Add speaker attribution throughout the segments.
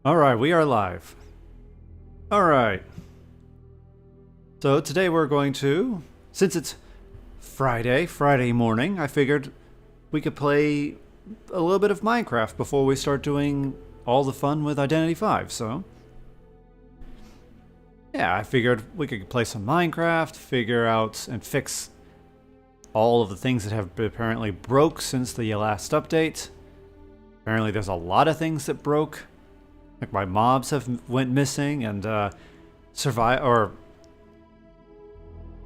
Speaker 1: Alright, we are live. Alright. So today we're going to, since it's Friday morning, I figured we could play a little bit of Minecraft before we start doing all the fun with Identity V, so... Yeah, I figured we could play some Minecraft, figure out and fix all of the things that have apparently broke since the last update. Apparently there's a lot of things that broke. Like my mobs have went missing, and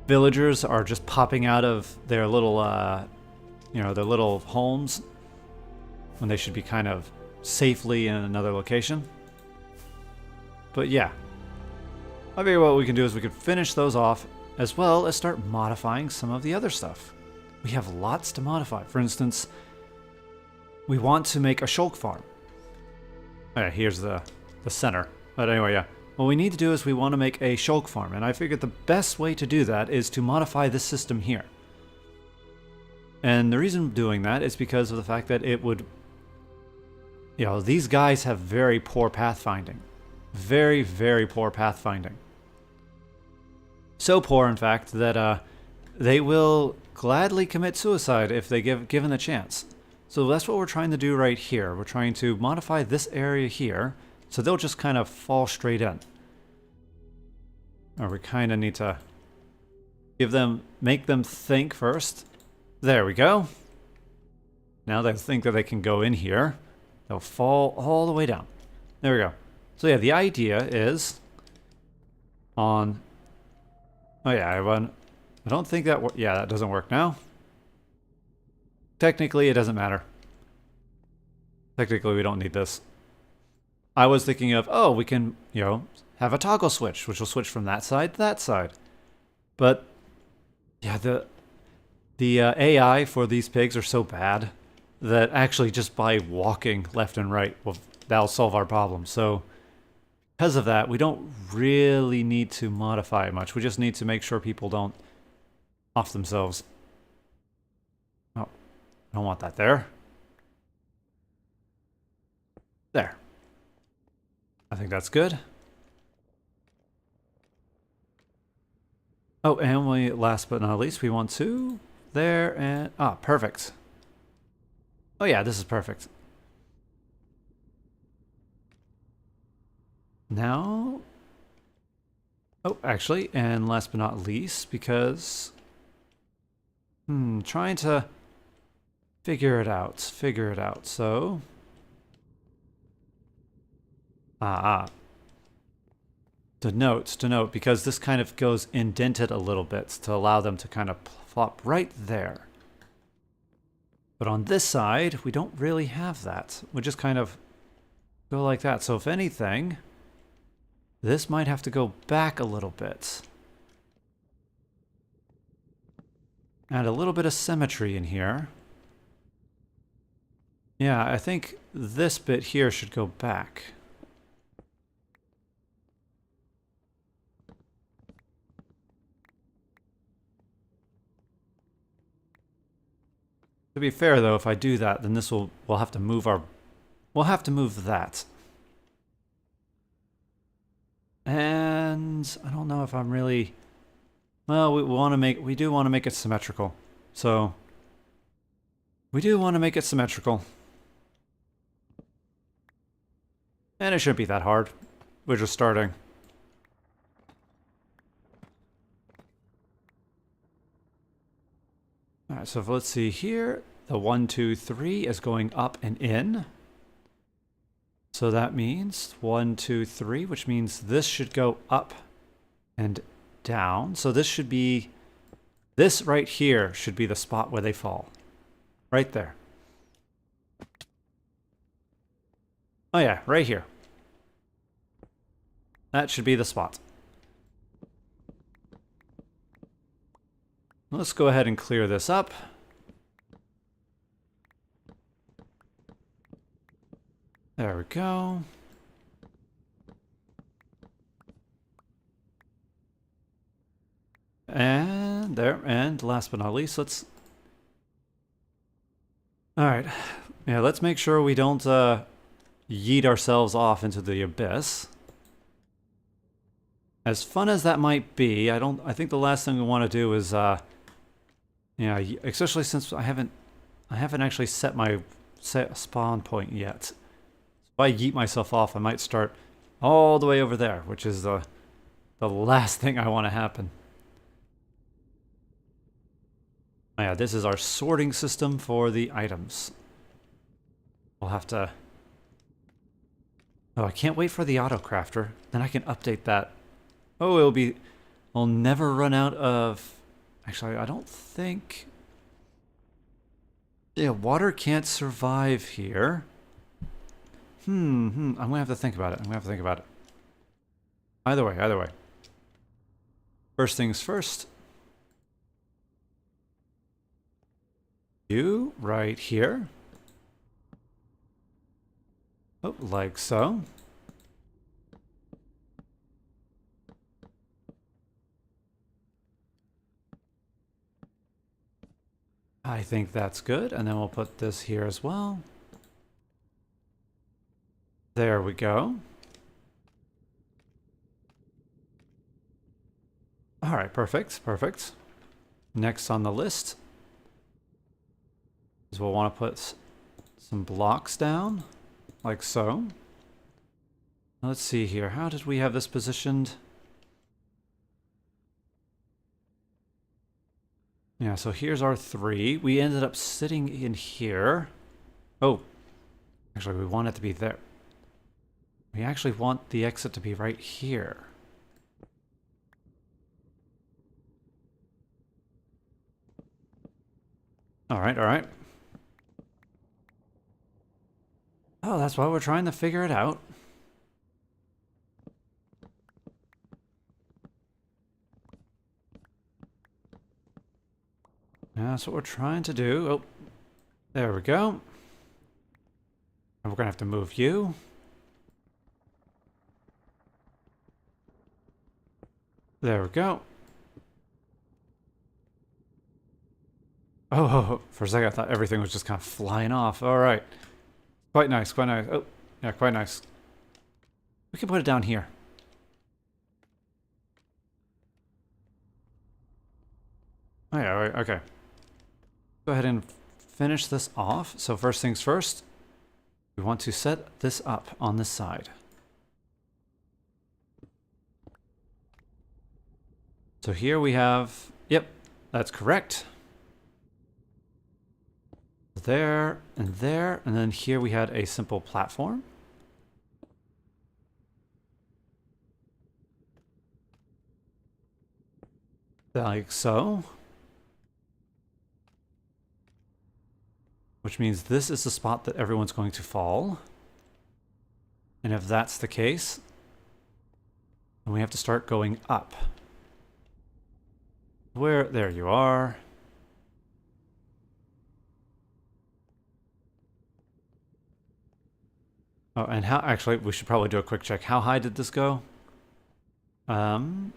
Speaker 1: villagers are just popping out of their little, their little homes when they should be kind of safely in another location. But yeah, I figure what we can do is we could finish those off, as well as start modifying some of the other stuff. We have lots to modify. For instance, we want to make a shulk farm. Alright, here's the center. But anyway, yeah. What we need to do is we want to make a shulk farm, and I figured the best way to do that is to modify this system here. And the reason I'm doing that is because of the fact that it would... these guys have very poor pathfinding. Very, very poor pathfinding. So poor, in fact, that they will gladly commit suicide if they given the chance. So that's what we're trying to do right here. We're trying to modify this area here, so they'll just kind of fall straight in. Or we kind of need to make them think first. There we go. Now they think that they can go in here. They'll fall all the way down. There we go. So yeah, the idea is on... Oh yeah, I don't think that... Yeah, that doesn't work now. Technically, it doesn't matter. Technically, we don't need this. I was thinking of, oh, we can, have a toggle switch, which will switch from that side to that side. But, yeah, the AI for these pigs are so bad that actually just by walking left and right, well, that'll solve our problem. So, because of that, we don't really need to modify it much. We just need to make sure people don't off themselves. Oh, I don't want that there. There. I think that's good. Oh, and last but not least, we want to... There and... Ah, perfect. Oh yeah, this is perfect. Now... Oh, actually, and last but not least, because... trying to figure it out, so... To note, because this kind of goes indented a little bit to allow them to kind of flop right there. But on this side, we don't really have that. We just kind of go like that. So if anything, this might have to go back a little bit. Add a little bit of symmetry in here. Yeah, I think this bit here should go back. To be fair, though, if I do that, then we'll have to move that. And I don't know if I'm really... Well, we do want to make it symmetrical. So we do want to make it symmetrical. And it shouldn't be that hard. We're just starting. Alright, so let's see here. The 1, 2, 3 is going up and in. So that means 1, 2, 3, which means this should go up and down. So this should be... This right here should be the spot where they fall. Right there. Oh yeah, right here. That should be the spot. Let's go ahead and clear this up. There we go. And there, and last but not least, let's... Alright. Yeah, let's make sure we don't yeet ourselves off into the abyss. As fun as that might be, I think the last thing we want to do is yeah, especially since I haven't actually set my spawn point yet. If I yeet myself off, I might start all the way over there, which is the last thing I want to happen. Oh yeah, this is our sorting system for the items. We'll have to... Oh, I can't wait for the auto crafter. Then I can update that. Oh, it'll be... I'll never run out of... Actually, I don't think... Yeah, water can't survive here. I'm gonna have to think about it. Either way. First things first. You, right here. Oh, like so. I think that's good, and then we'll put this here as well. There we go. All right, perfect. Next on the list is we'll want to put some blocks down, like so. Let's see here. How did we have this positioned? Yeah, so here's our 3. We ended up sitting in here. Oh, actually, we want it to be there. We actually want the exit to be right here. All right. Oh, that's why we're trying to figure it out. Yeah, that's what we're trying to do. Oh, there we go. And we're gonna have to move you. There we go. Oh, for a second I thought everything was just kind of flying off. All right. Quite nice. Oh, yeah, quite nice. We can put it down here. Oh, yeah, right, okay. Go ahead and finish this off. So first things first, we want to set this up on this side. So here we have, yep, that's correct. There, and then here we had a simple platform. Like so. Which means this is the spot that everyone's going to fall. And if that's the case, then we have to start going up. Where, there you are. Oh, and how, actually, we should probably do a quick check. How high did this go? So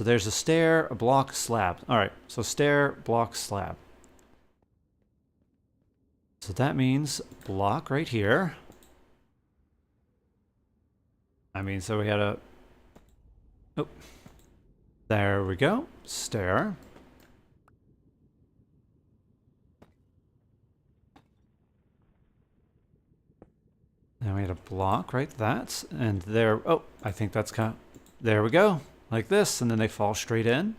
Speaker 1: there's a stair, a block, slab. All right, so stair, block, slab. So that means block right here. I mean, so we had a... Oh. There we go. Stair. Then we had a block, right? That. And there... Oh, I think that's kind of... There we go. Like this. And then they fall straight in.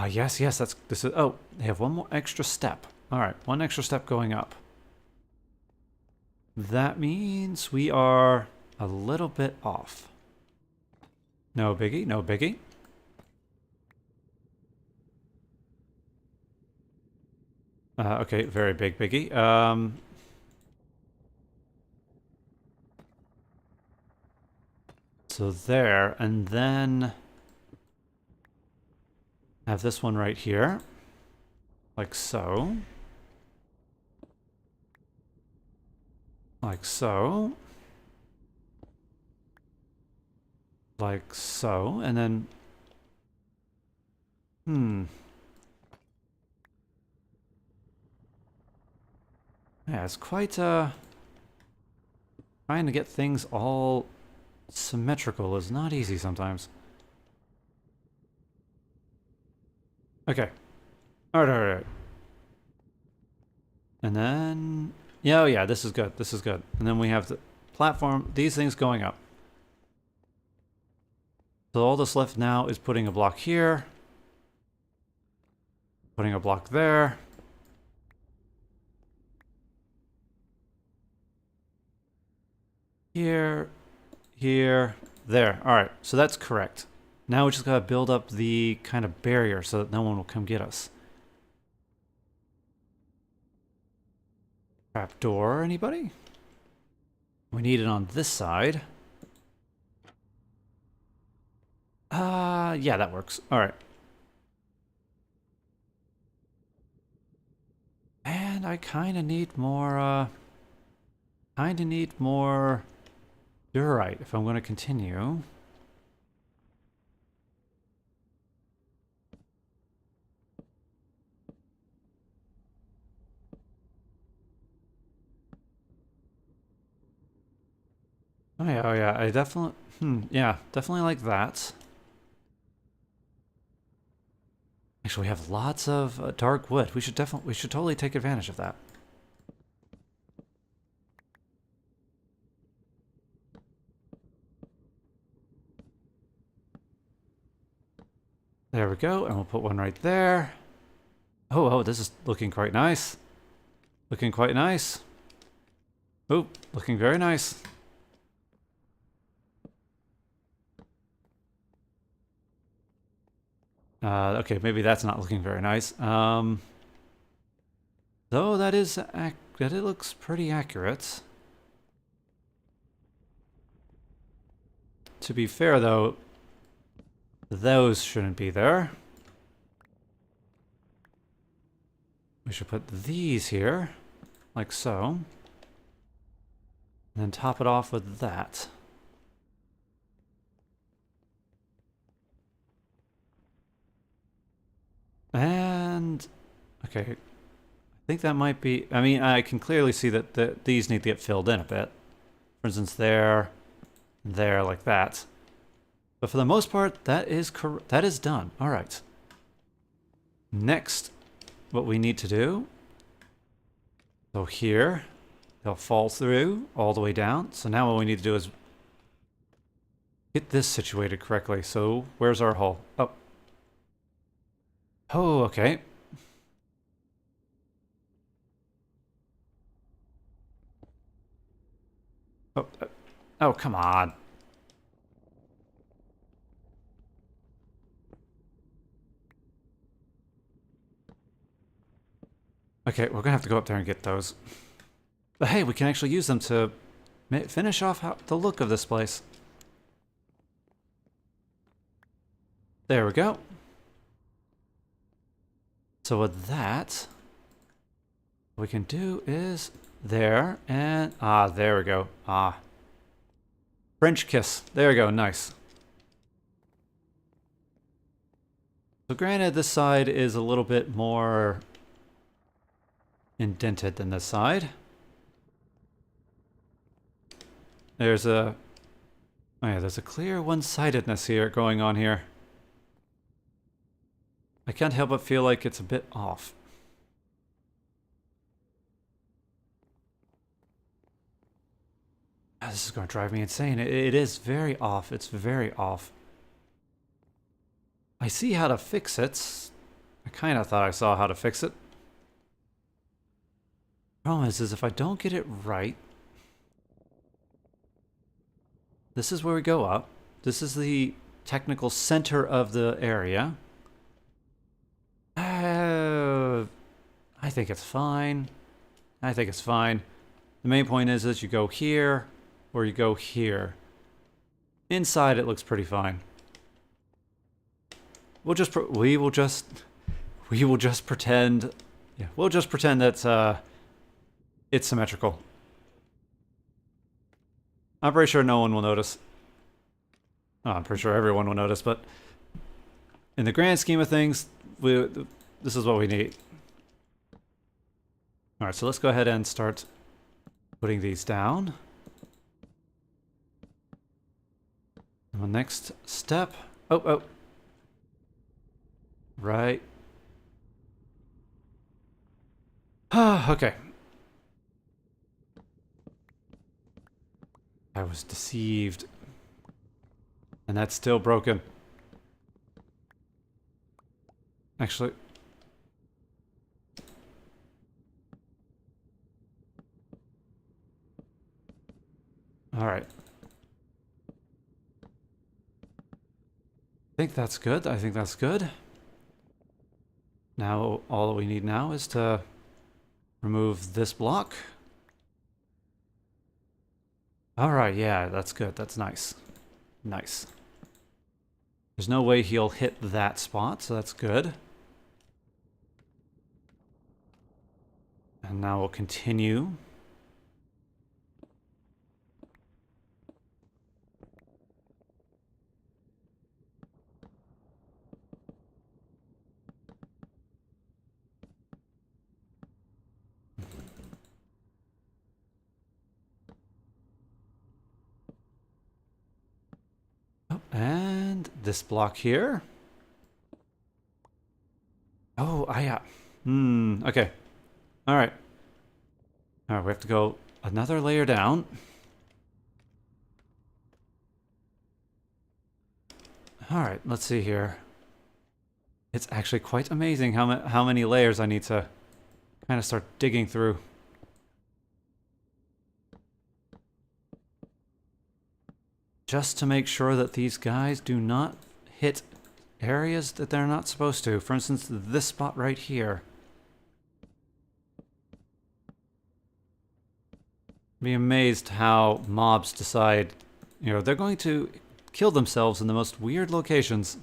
Speaker 1: Yes, that's... This is... Oh, they have one more extra step. All right, one extra step going up. That means we are a little bit off. No biggie, no biggie. Okay, very big biggie. So there, and then have this one right here, like so. Like so. Like so, and then... Yeah, it's quite trying to get things all symmetrical is not easy sometimes. Okay. Alright. And then... yeah, oh yeah, this is good. This is good. And then we have the platform, these things going up. So all that's left now is putting a block here. Putting a block there. Here. Here. There. Alright, so that's correct. Now we just gotta build up the kind of barrier so that no one will come get us. Trapdoor, anybody? We need it on this side. Yeah, that works. Alright. And I kinda need more, Durite if I'm gonna continue. Oh yeah, I definitely, yeah, definitely like that. Actually, we have lots of dark wood. We should totally take advantage of that. There we go, and we'll put one right there. Oh, this is looking quite nice. Looking quite nice. Oh, looking very nice. Okay, maybe that's not looking very nice. Though that it looks pretty accurate. To be fair, though, those shouldn't be there. We should put these here, like so. And then top it off with that. And, okay, I think that might be, I mean, I can clearly see that these need to get filled in a bit. For instance, there, like that. But for the most part, that is done. All right. Next, what we need to do, so here, they'll fall through all the way down. So now what we need to do is get this situated correctly. So where's our hole? Oh. Oh, okay. Oh, come on. Okay, we're gonna have to go up there and get those. But hey, we can actually use them to finish off the look of this place. There we go. So with that, what we can do is there and there we go. French kiss. There we go. Nice. So granted, this side is a little bit more indented than this side. There's a clear one-sidedness here going on here. I can't help but feel like it's a bit off. This is going to drive me insane. It is very off. It's very off. I see how to fix it. I kind of thought I saw how to fix it. Problem is if I don't get it right, this is where we go up. This is the technical center of the area. I think it's fine. I think it's fine. The main point is you go here or you go here. Inside it looks pretty fine. We will just pretend. Yeah, we'll just pretend that it's symmetrical. I'm pretty sure no one will notice. Oh, I'm pretty sure everyone will notice, but in the grand scheme of things, this is what we need. All right, so let's go ahead and start putting these down. And the next step. Oh. Right. Okay. I was deceived. And that's still broken. Actually. All right. I think that's good. I think that's good. Now, all that we need now is to remove this block. All right, yeah, that's good. That's nice. Nice. There's no way he'll hit that spot, so that's good. And now we'll continue. And this block here. Oh, okay. All right. All right, we have to go another layer down. All right, let's see here. It's actually quite amazing how many layers I need to kind of start digging through. Just to make sure that these guys do not hit areas that they're not supposed to. For instance, this spot right here. Be amazed how mobs decide, you know, they're going to kill themselves in the most weird locations.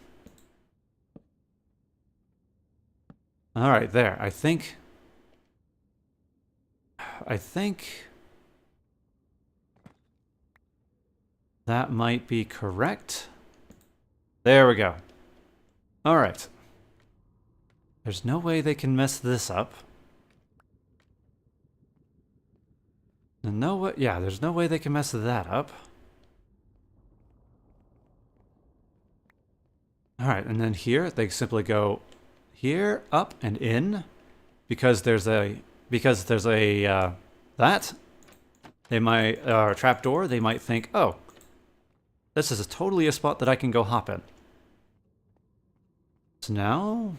Speaker 1: All right, there. I think that might be correct. There we go. All right. There's no way they can mess this up. No way. Yeah, there's no way they can mess that up. All right, and then here they simply go here, up, and in, because there's a that they might trapdoor. They might think, oh, this is totally a spot that I can go hop in. So now,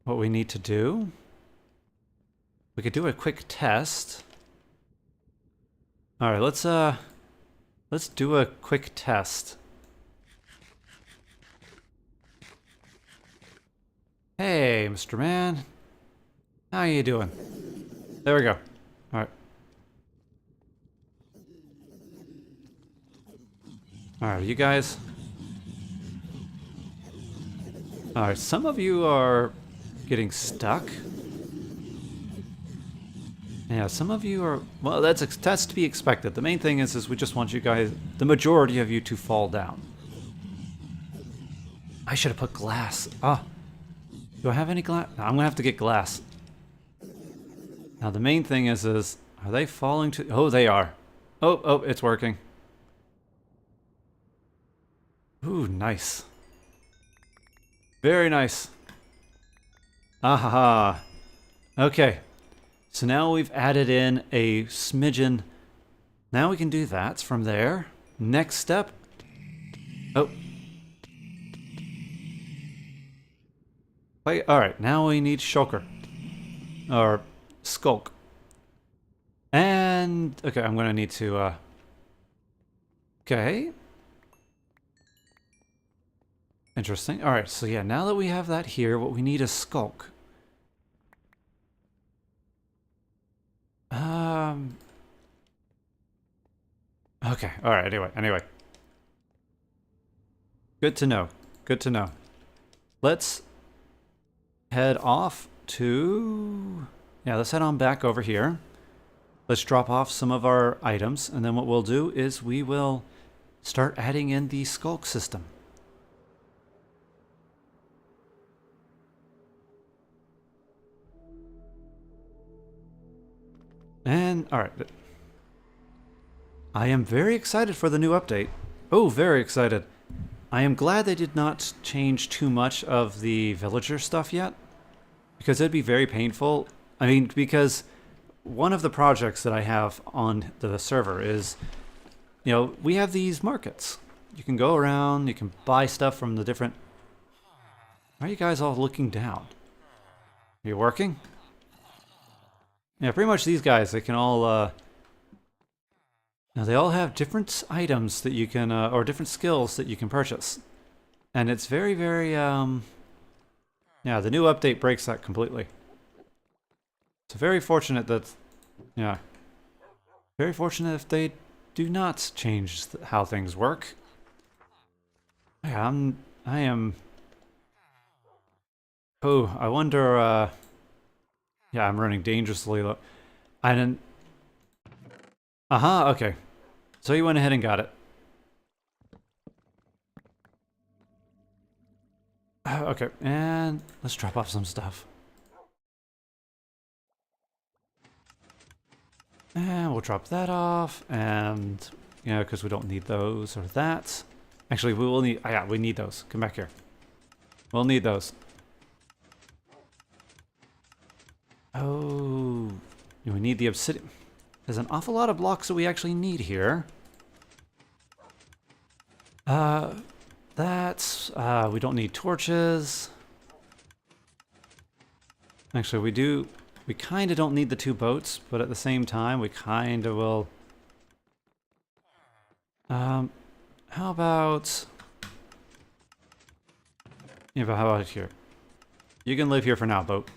Speaker 1: what we need to do, we could do a quick test. All right, let's do a quick test. Hey, Mr. Man. How you doing? There we go. All right. All right, you guys. All right, some of you are getting stuck. Yeah, some of you are, well, that's to be expected. The main thing is we just want you guys, the majority of you, to fall down. I should have put glass. Ah. Do I have any glass? No, I'm gonna have to get glass. Now the main thing is are they falling to? Oh, they are. Oh, it's working. Ooh, nice. Very nice. Ahaha. Okay. So now we've added in a smidgen. Now we can do that from there. Next step. Oh. Alright, now we need shulker. Or skulk. And okay, I'm gonna need to okay. Interesting. Alright, so yeah, now that we have that here, what we need is skulk. Okay, alright, anyway. Good to know. Good to know. Let's head off to... Yeah, let's head on back over here. Let's drop off some of our items, and then what we'll do is we will start adding in the skulk system. And, alright. I am very excited for the new update. Oh, very excited. I am glad they did not change too much of the villager stuff yet, because it'd be very painful. I mean, because one of the projects that I have on the server is, you know, we have these markets. You can go around, you can buy stuff from the different... Why are you guys all looking down? Are you working? Yeah, pretty much these guys, they can all, now they all have different items that you can, or different skills that you can purchase. And it's very, very, yeah, the new update breaks that completely. It's very fortunate that, yeah, very fortunate if they do not change how things work. Yeah, I am, oh, I wonder, yeah, I'm running dangerously low. I didn't, okay. So you went ahead and got it. Okay, and let's drop off some stuff. And we'll drop that off, and, you know, because we don't need those or that. Actually, we will need, yeah, we need those. Come back here. We'll need those. Oh, we need the obsidian. There's an awful lot of blocks that we actually need here. We don't need torches. Actually, we kind of don't need the 2 boats, but at the same time, we kind of will. How about... Yeah, but how about here? You can live here for now, boat.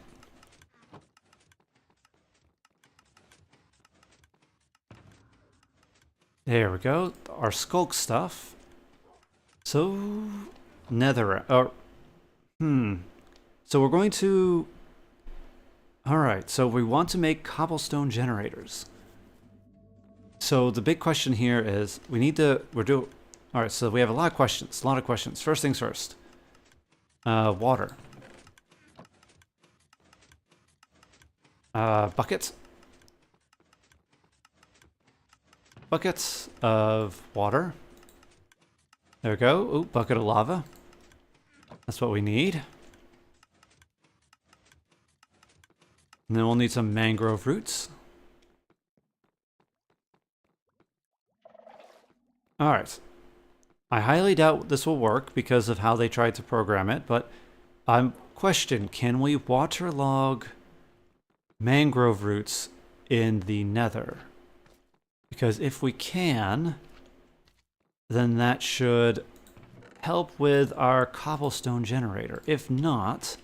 Speaker 1: There we go. Our skulk stuff. So, nether... So we're going to... Alright, so we want to make cobblestone generators. So the big question here is, we need to... Alright, so we have a lot of questions. First things first. Water. Buckets. Buckets of water. There we go. Ooh, bucket of lava. That's what we need. And then we'll need some mangrove roots. Alright. I highly doubt this will work because of how they tried to program it, but question, can we waterlog mangrove roots in the nether? Because if we can, then that should help with our cobblestone generator. If not,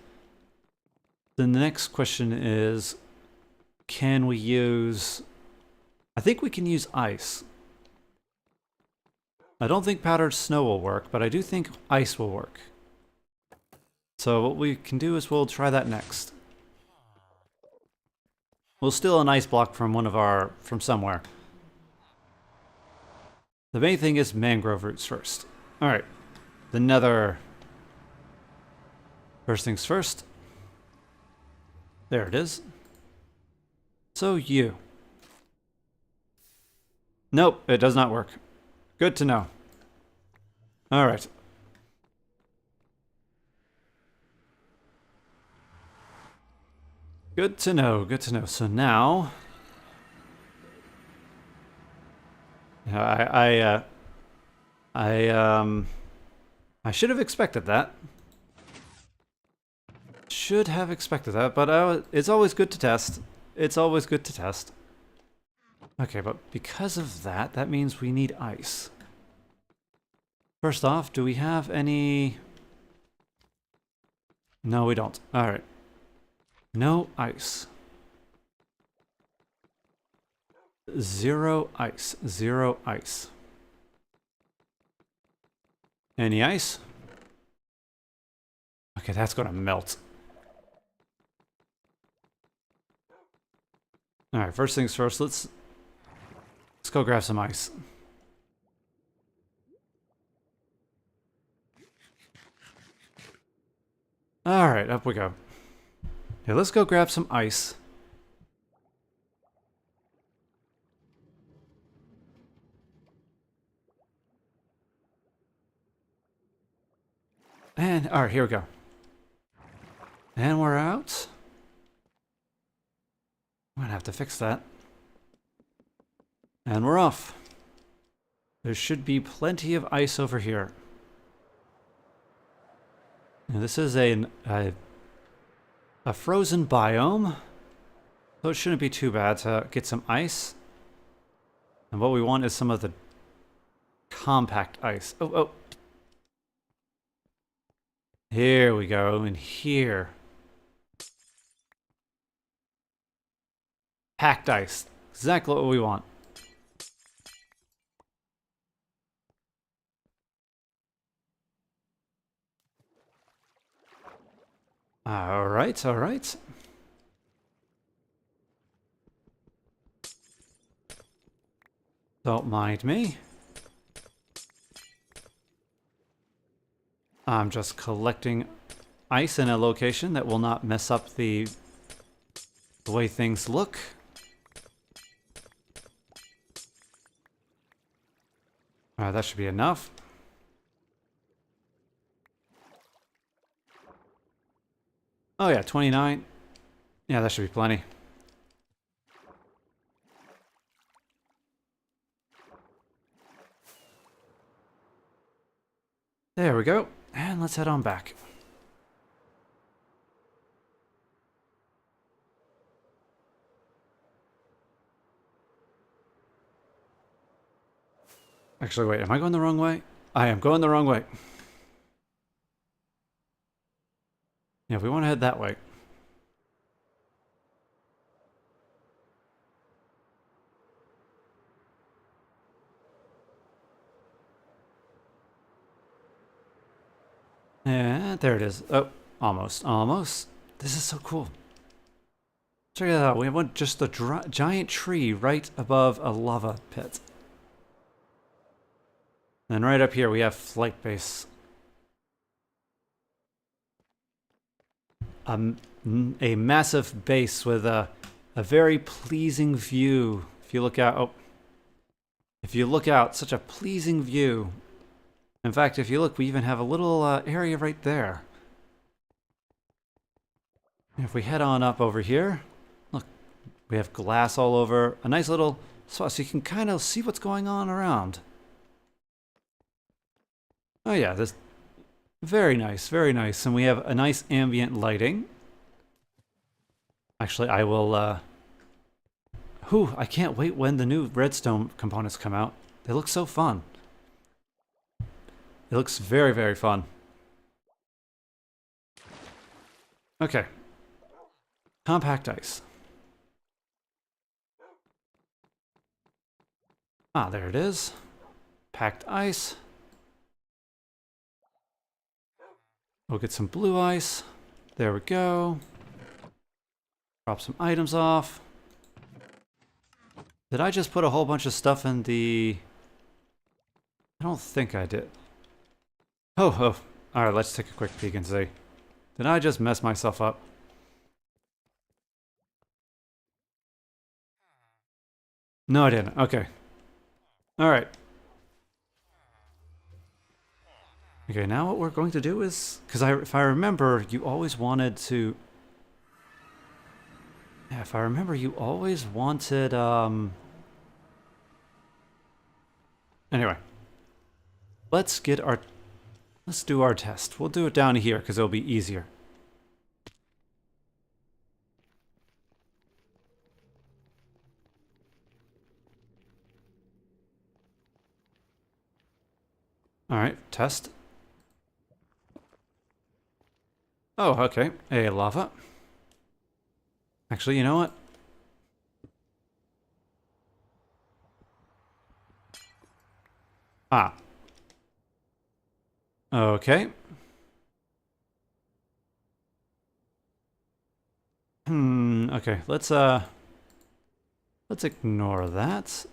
Speaker 1: then the next question is, can we use... I think we can use ice. I don't think powdered snow will work, but I do think ice will work. So what we can do is we'll try that next. We'll steal an ice block from from somewhere. The main thing is mangrove roots first. Alright. The nether. First things first. There it is. So you. Nope, it does not work. Good to know. Alright. Good to know, good to know. So now... I should have expected that. Should have expected that, but it's always good to test. It's always good to test. Okay, but because of that, that means we need ice. First off, do we have any... No, we don't. Alright. No ice. 0 ice. 0 ice. Any ice? Okay, that's gonna melt. Alright, first things first, let's go grab some ice. Alright, up we go. Okay, let's go grab some ice. And, alright, here we go. And we're out. I'm gonna have to fix that. And we're off. There should be plenty of ice over here. Now, this is a frozen biome, so it shouldn't be too bad to get some ice. And what we want is some of the compact ice. Oh, oh. Here we go, and here. Packed ice. Exactly what we want. Alright, alright. Don't mind me. I'm just collecting ice in a location that will not mess up the way things look. Alright, that should be enough. Oh yeah, 29. Yeah, that should be plenty. There we go. And let's head on back. Actually, wait, am I going the wrong way? I am going the wrong way. Yeah, we want to head that way. Yeah, there it is. Oh, almost, almost. This is so cool. Check it out. We have just a giant tree right above a lava pit. And right up here we have flight base. A massive base with a very pleasing view. If you look out, oh, if you look out, such a pleasing view. In fact, if you look, we even have a little area right there. If we head on up over here, look, we have glass all over. A nice little spot so you can kind of see what's going on around. Oh yeah, this very nice, very nice. And we have a nice ambient lighting. Actually, I will, I can't wait when the new redstone components come out. They look so fun. It looks very, very fun. Okay. Compact ice. Ah, there it is. Packed ice. We'll get some blue ice. There we go. Drop some items off. Did I just put a whole bunch of stuff in the... I don't think I did. Oh. Alright, let's take a quick peek and see. Did I just mess myself up? No, I didn't. Okay. Alright. Okay, now what we're going to do is... Because if I remember, you always wanted to... Yeah, if I remember, you always wanted, Anyway. Let's do our test. We'll do it down here, because it'll be easier. Alright, test. Oh, okay. A lava. Actually, you know what? Ah. Okay. Okay, let's ignore that.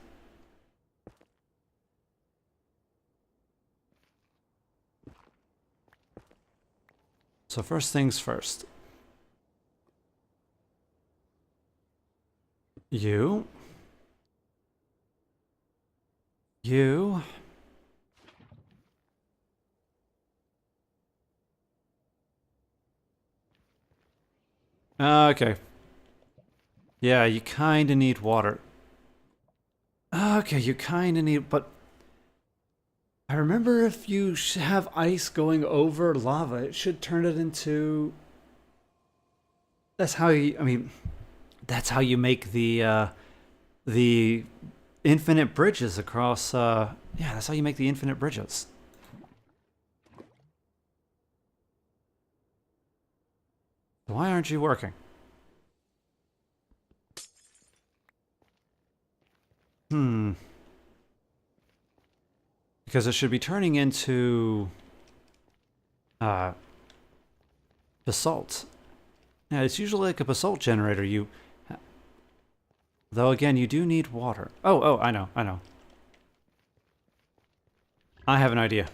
Speaker 1: So first things first. You. Okay. Yeah, you kind of need water. Okay, you kind of need, but I remember if you have ice going over lava, it should turn it into. That's how you. I mean, that's how you make the infinite bridges across. Yeah, that's how you make the infinite bridges. Why aren't you working? Hmm. Because it should be turning into uh, basalt. Yeah, it's usually like a basalt generator. Though again, you do need water. Oh, I know, I know. I have an idea.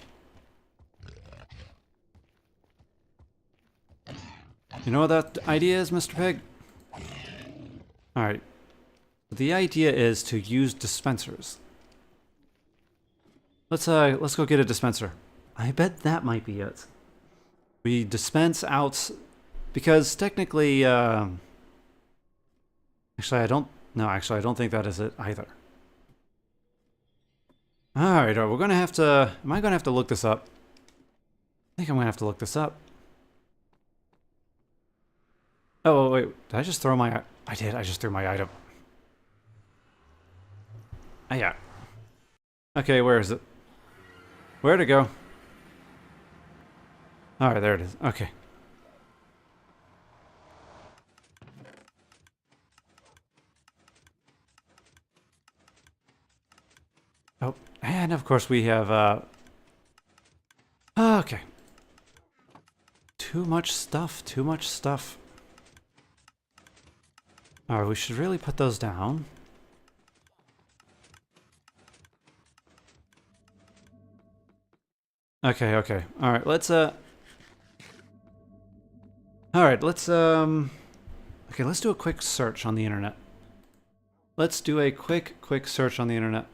Speaker 1: You know what that idea is, Mr. Pig? Alright. The idea is to use dispensers. Let's go get a dispenser. I bet that might be it. We dispense out because technically actually I don't no, actually I don't think that is it either. Alright, we're gonna have to am I gonna have to look this up? I think I'm gonna have to look this up. Oh wait, did I just throw my I did, I just threw my item. Oh yeah. Okay, where is it? Where'd it go? Alright, there it is. Okay. Oh, and of course we have, okay. Too much stuff, too much stuff. Alright, we should really put those down. Okay, okay. Alright, let's, Alright, let's, okay, let's do a quick search on the internet. Let's do a quick search on the internet.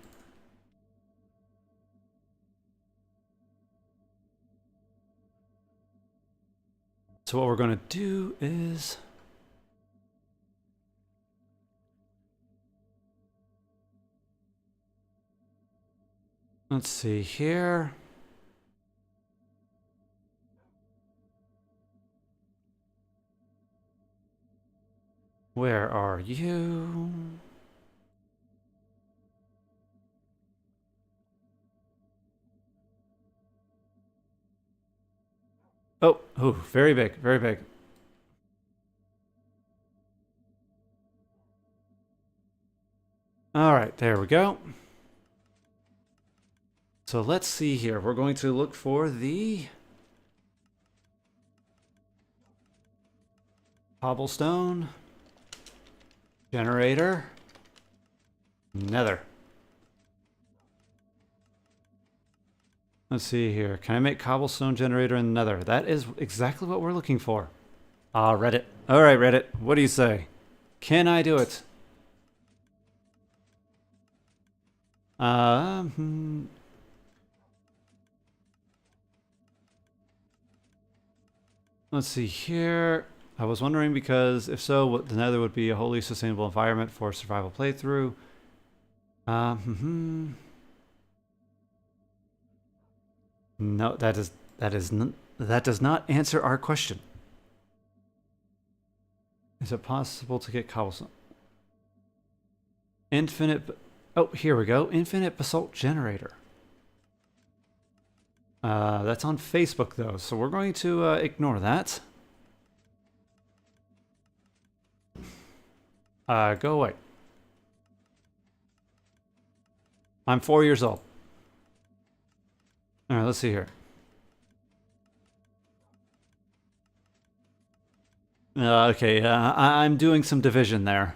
Speaker 1: So what we're going to do is... Let's see here. Where are you? Oh, very big, very big. All right, there we go. So let's see here. We're going to look for the cobblestone generator nether. Let's see here. Can I make cobblestone generator in the nether? That is exactly what we're looking for. Ah, Reddit. All right, Reddit. What do you say? Can I do it? Let's see here. I was wondering because if so, what the nether would be a wholly sustainable environment for a survival playthrough. No, that does not answer our question. Is it possible to get cobblestone? Infinite. Oh, here we go. Infinite basalt generator. That's on Facebook though, so we're going to ignore that. Go away. I'm 4 years old. All right, let's see here. Okay, I'm doing some division there.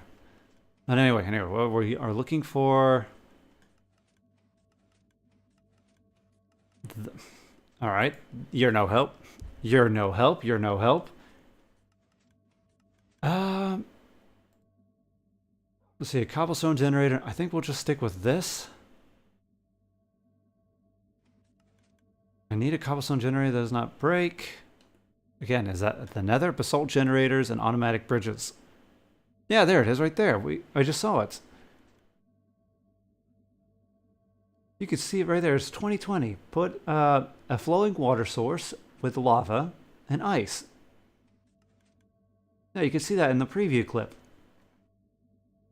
Speaker 1: But anyway, well, we are looking for... All right, you're no help. You're no help. You're no help. Let's see, a cobblestone generator. I think we'll just stick with this. I need a cobblestone generator that does not break. Again, is that the nether? Basalt generators and automatic bridges. Yeah, there it is right there. I just saw it. You can see it right there. It's 2020. Put a flowing water source with lava and ice. Yeah, you can see that in the preview clip.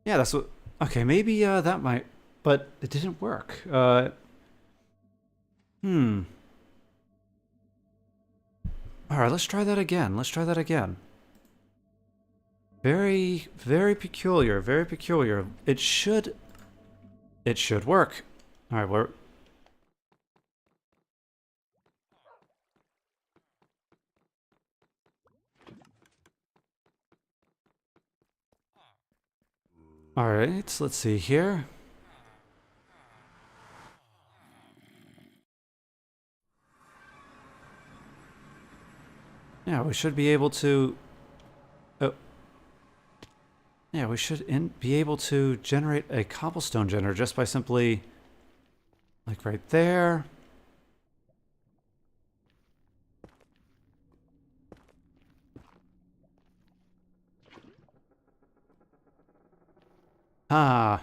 Speaker 1: Yeah, that's what... Okay, maybe that might... But it didn't work. Alright, let's try that again. Let's try that again. Very, very peculiar. Very peculiar. It should work. Alright, we're... Alright, let's see here. Yeah, we should be able to... Oh. Yeah, we should be able to generate a cobblestone generator just by simply... Like right there. Ah.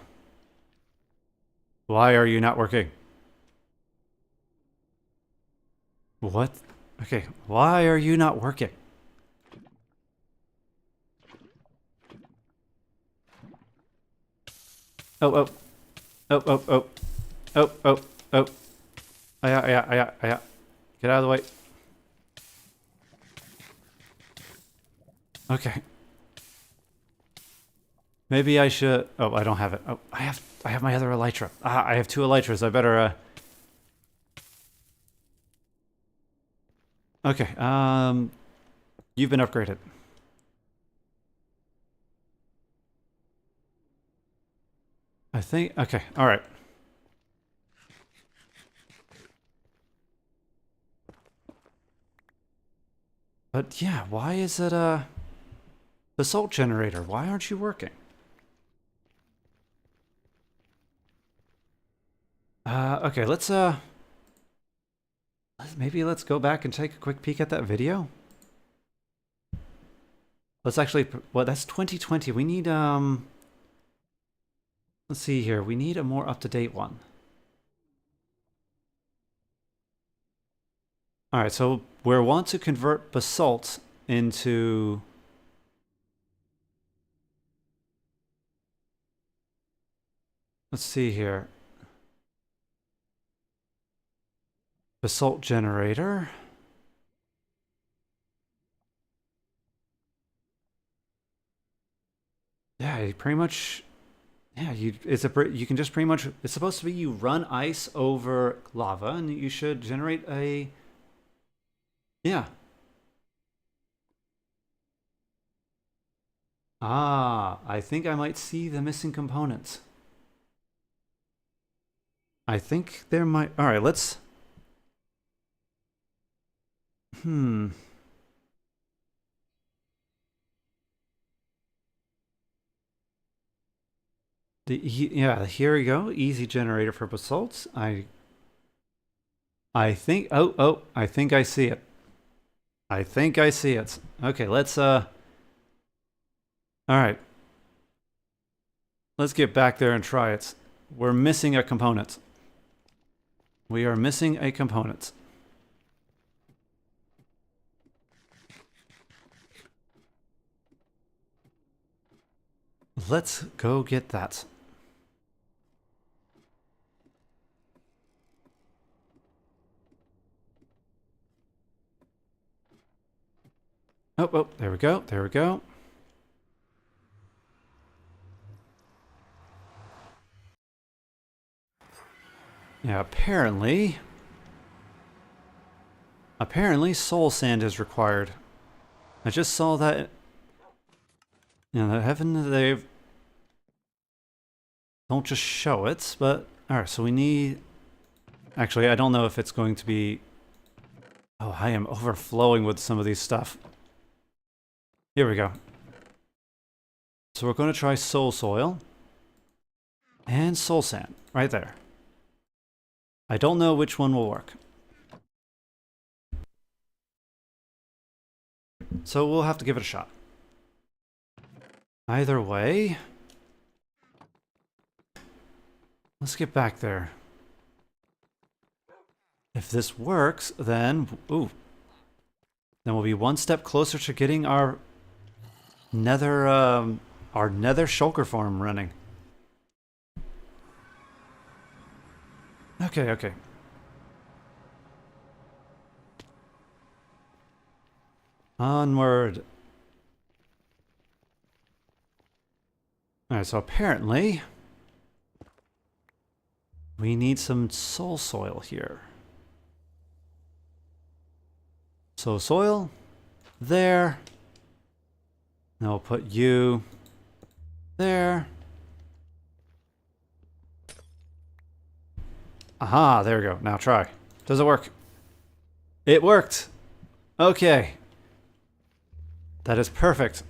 Speaker 1: Why are you not working? What? Okay, why are you not working? Oh, oh. Oh, oh, oh. Oh, oh, oh. Yeah. Get out of the way. Okay. Maybe I should... Oh, I don't have it. Oh, I have my other elytra. Ah, I have two elytras. I better, Okay, you've been upgraded. I think... Okay, alright. But yeah, why is it, basalt generator? Why aren't you working? Okay, maybe let's go back and take a quick peek at that video. Let's actually, well, that's 2020. We need, let's see here. We need a more up-to-date one. All right, so we want to convert basalt into... Let's see here. Basalt generator. Yeah, you pretty much... Yeah, you can just pretty much... It's supposed to be you run ice over lava, and you should generate a... Yeah. Ah, I think I might see the missing components. I think there might... Alright, let's... Yeah, here we go. Easy generator for basalt. I think... Oh, I think I see it. I think I see it. Okay, let's, Alright. Let's get back there and try it. We're missing a component. We are missing a component. Let's go get that. Oh, there we go. There we go. Yeah, apparently soul sand is required. I just saw that. You know, heaven, they don't just show it, but alright, so we need... Actually, I don't know if it's going to be... Oh, I am overflowing with some of these stuff. Here we go. So we're going to try soul soil and soul sand right there. I don't know which one will work. So we'll have to give it a shot. Either way, let's get back there. If this works, then then we'll be one step closer to getting our nether shulker farm running. Okay. Onward. Alright, so apparently we need some soul soil here. So soil, there. Now we'll put you there. Aha, there we go. Now try. Does it work? It worked! Okay. That is perfect.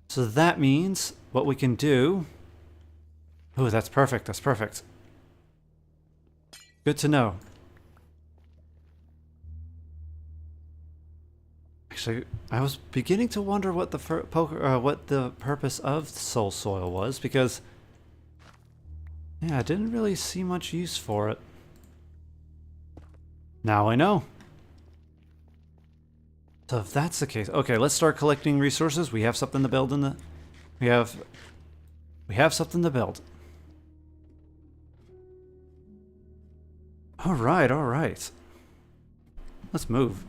Speaker 1: So that means what we can do... Oh, that's perfect. That's perfect. Good to know. Actually, I was beginning to wonder what the purpose of soul soil was, because yeah, I didn't really see much use for it. Now I know. So if that's the case, okay, let's start collecting resources. We have something to build in the... We have something to build. All right. Let's move.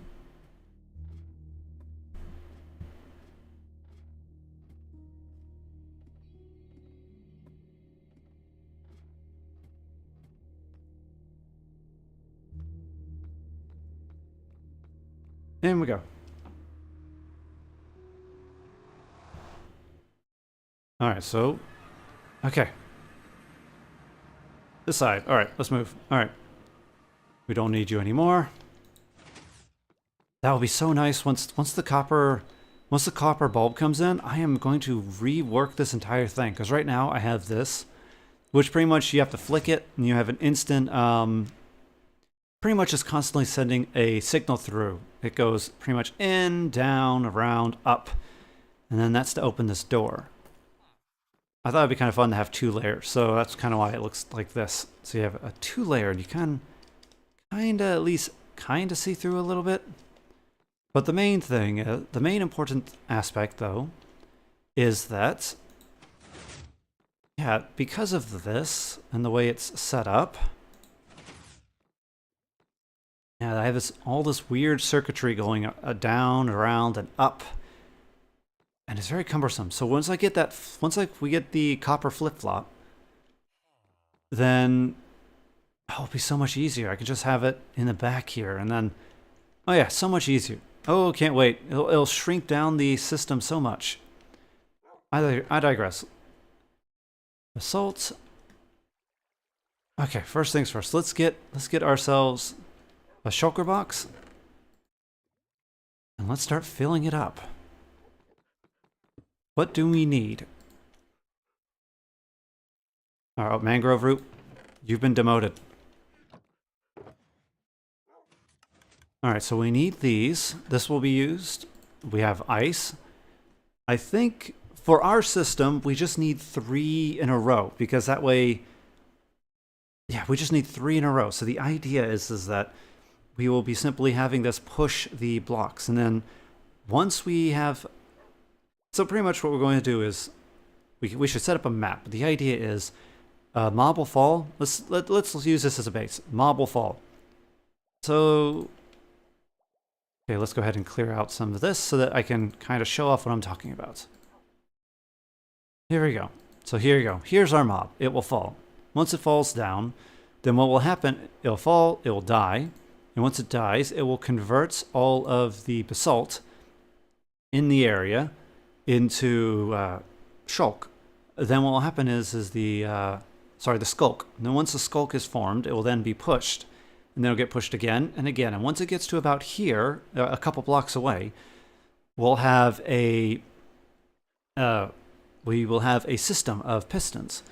Speaker 1: In we go. Alright, so... Okay. This side. Alright, let's move. Alright. We don't need you anymore. That will be so nice once the copper bulb comes in. I am going to rework this entire thing, because right now I have this, which pretty much you have to flick it and you have an instant pretty much just constantly sending a signal through. It goes pretty much in, down, around, up, and then that's to open this door. I thought it'd be kind of fun to have 2 layers, so that's kind of why it looks like this. So you have a 2-layer, and you can at least see through a little bit. But the main thing, the main important aspect though, is that, yeah, because of this and the way it's set up, yeah, I have all this weird circuitry going down, around, and up, and it's very cumbersome. So once we get the copper flip-flop, then it'll be so much easier. I can just have it in the back here, and then, oh yeah, so much easier. Oh, can't wait. It'll shrink down the system so much. I digress. Basalt. Okay, first things first. Let's get ourselves a shulker box, and let's start filling it up. What do we need? Oh, mangrove root, you've been demoted. Alright, so we need these. This will be used. We have ice. I think for our system, we just need 3 in a row, because that way, yeah, we just need 3 in a row. So the idea is that we will be simply having this push the blocks, and then once we have... So pretty much what we're going to do is we should set up a map. The idea is mob will fall. Let's use this as a base. Mob will fall. So okay, let's go ahead and clear out some of this so that I can kind of show off what I'm talking about. Here we go. So here you go. Here's our mob. It will fall. Once it falls down, then what will happen? It'll fall. It will die. And once it dies, it will convert all of the basalt in the area into shulk. Then what will happen is the skulk. And then once the skulk is formed, it will then be pushed. And then it'll get pushed again and again. And once it gets to about here, a couple blocks away, we'll have we will have a system of pistons.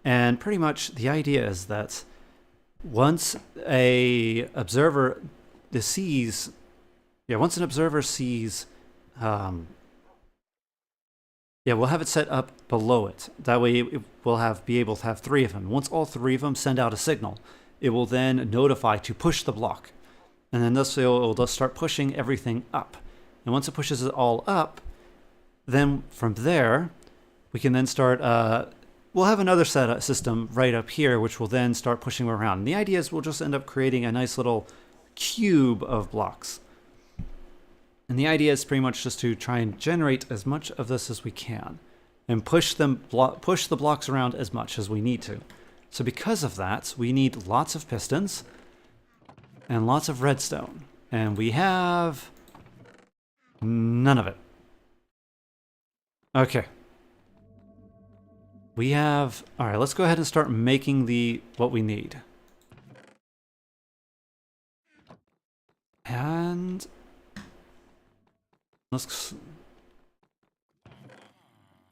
Speaker 1: And pretty much the idea is that once an observer sees Yeah, we'll have it set up below it. That way we'll be able to have 3 of them. Once all 3 of them send out a signal, it will then notify to push the block. And then this will just start pushing everything up. And once it pushes it all up, then from there, we can then start, we'll have another system right up here, which will then start pushing around. And the idea is we'll just end up creating a nice little cube of blocks. And the idea is pretty much just to try and generate as much of this as we can and push the blocks around as much as we need to. So because of that, we need lots of pistons and lots of redstone. And we have none of it. Okay. We have... Alright, let's go ahead and start making what we need. And...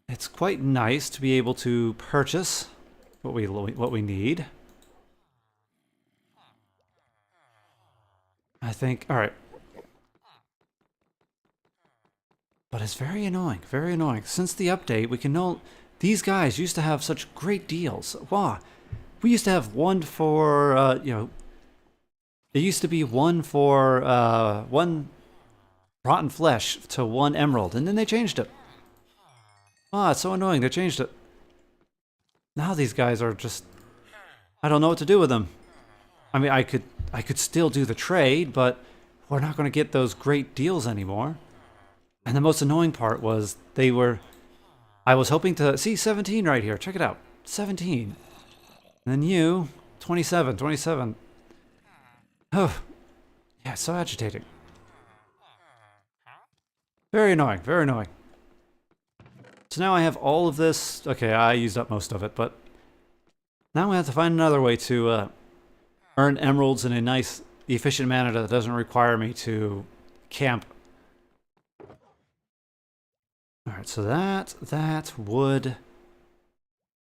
Speaker 1: It's quite nice to be able to purchase what we need. I think, all right. But it's very annoying, very annoying. Since the update, we can know these guys used to have such great deals. Wow. We used to have one for, you know, it used to be one for, one rotten flesh to 1 emerald, and then they changed it. Ah, it's so annoying, they changed it. Now these guys are just... I don't know what to do with them. I mean, I could still do the trade, but we're not going to get those great deals anymore. And the most annoying part was they were... I was hoping to... See, 17 right here, check it out. 17. And then you, 27, 27. Oh, yeah, it's so agitating. Very annoying, very annoying. So now I have all of this. Okay, I used up most of it, but now we have to find another way to earn emeralds in a nice, efficient manner that doesn't require me to camp. Alright, so that, wood,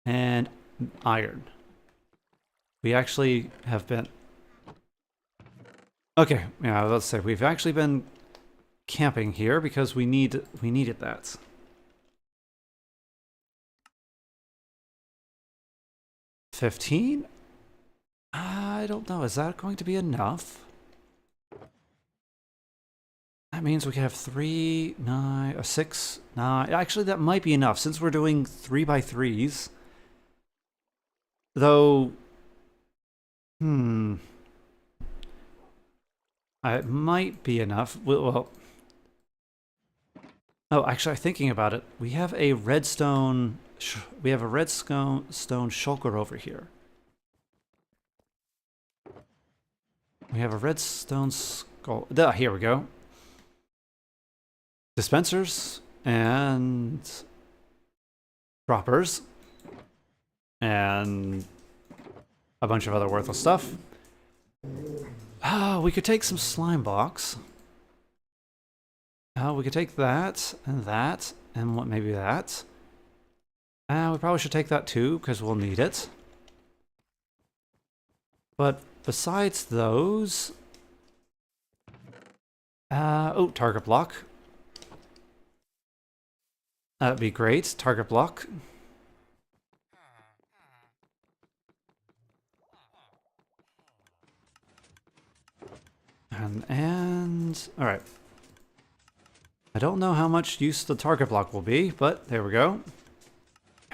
Speaker 1: and iron. We actually have been... Okay, yeah, let's say we've actually been camping here because we needed that. $15? I don't know. Is that going to be enough? That means we can have 3, 9, or 6, 9. Actually, that might be enough since we're doing 3x3s. Though, it might be enough. Well, oh, actually, thinking about it, we have a redstone. We have a redstone shulker over here. We have a redstone skull. Here we go. Dispensers and droppers and a bunch of other worthless stuff. We could take some slime blocks. We could take that and what, maybe that. We probably should take that too because we'll need it. But besides those, oh, target block. That'd be great. Target block. And all right. I don't know how much use the target block will be, but there we go.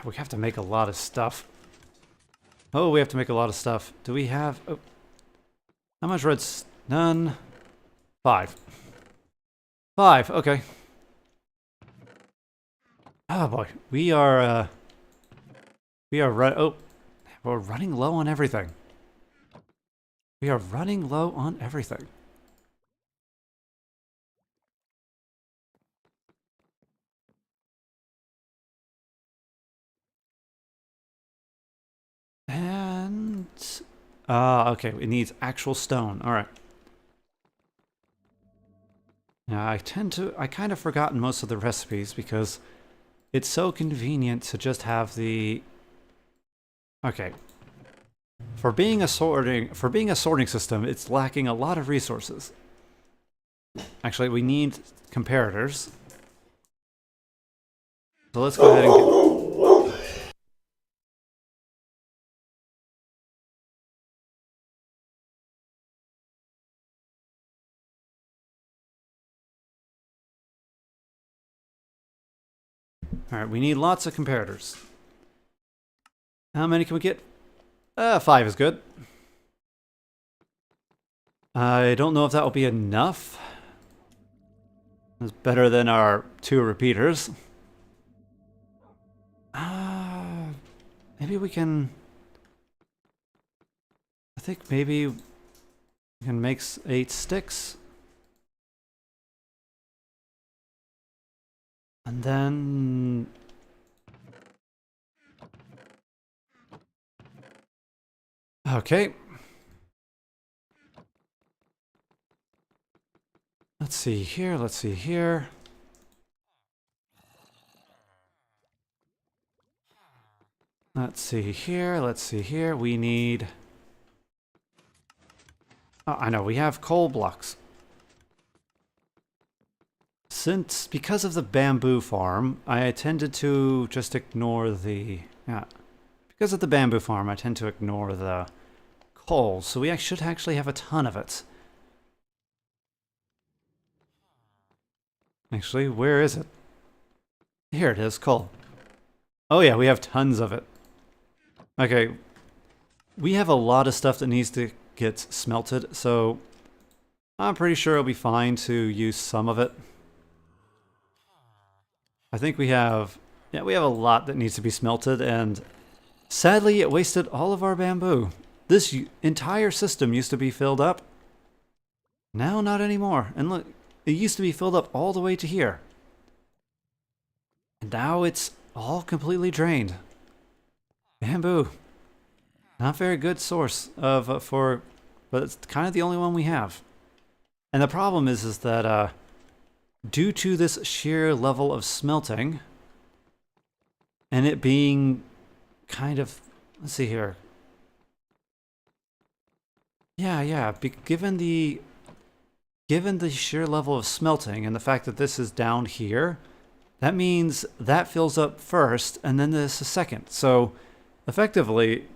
Speaker 1: We have to make a lot of stuff. Oh, we have to make a lot of stuff. Do we have... Oh. How much reds? None. 5. 5, okay. Oh boy, we are we're running low on everything. We are running low on everything. And okay, it needs actual stone. All right. Now I kind of forgotten most of the recipes because it's so convenient to just have the... Okay. For being a sorting system, it's lacking a lot of resources. Actually, we need comparators. So let's go ahead and get... Alright, we need lots of comparators. How many can we get? 5 is good. I don't know if that will be enough. It's better than our 2 repeaters. Maybe we can... I think maybe we can make 8 sticks. And then... Okay. Let's see here, let's see here. Let's see here, let's see here. We need... Oh, I know, we have coal blocks. Because of the bamboo farm, I tended to just ignore the... Yeah. Because of the bamboo farm, I tend to ignore the coal, so we should actually have a ton of it. Actually, where is it? Here it is, coal. Oh yeah, we have tons of it. Okay, we have a lot of stuff that needs to get smelted, so I'm pretty sure it'll be fine to use some of it. I think we have a lot that needs to be smelted, and sadly it wasted all of our bamboo. This entire system used to be filled up. Now not anymore. And look, it used to be filled up all the way to here. And now it's all completely drained. Bamboo. Not very good source of but it's kind of the only one we have. And the problem is that due to this sheer level of smelting, and it being kind of, let's see here. Yeah, given the sheer level of smelting and the fact that this is down here, that means that fills up first and then this is second. So effectively,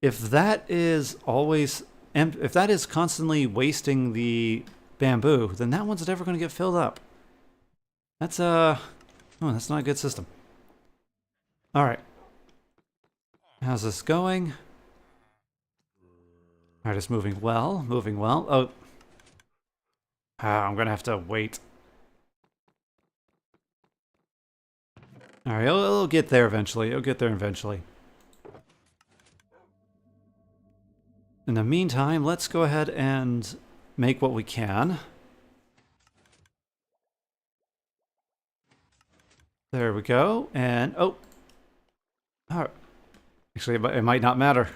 Speaker 1: if that is constantly wasting the bamboo, then that one's never going to get filled up. That's that's not a good system. All right. How's this going? All right, it's moving well, moving well. Oh, I'm going to have to wait. All right, it'll get there eventually. It'll get there eventually. In the meantime, let's go ahead and make what we can. There we go. And, oh. Actually, it might not matter.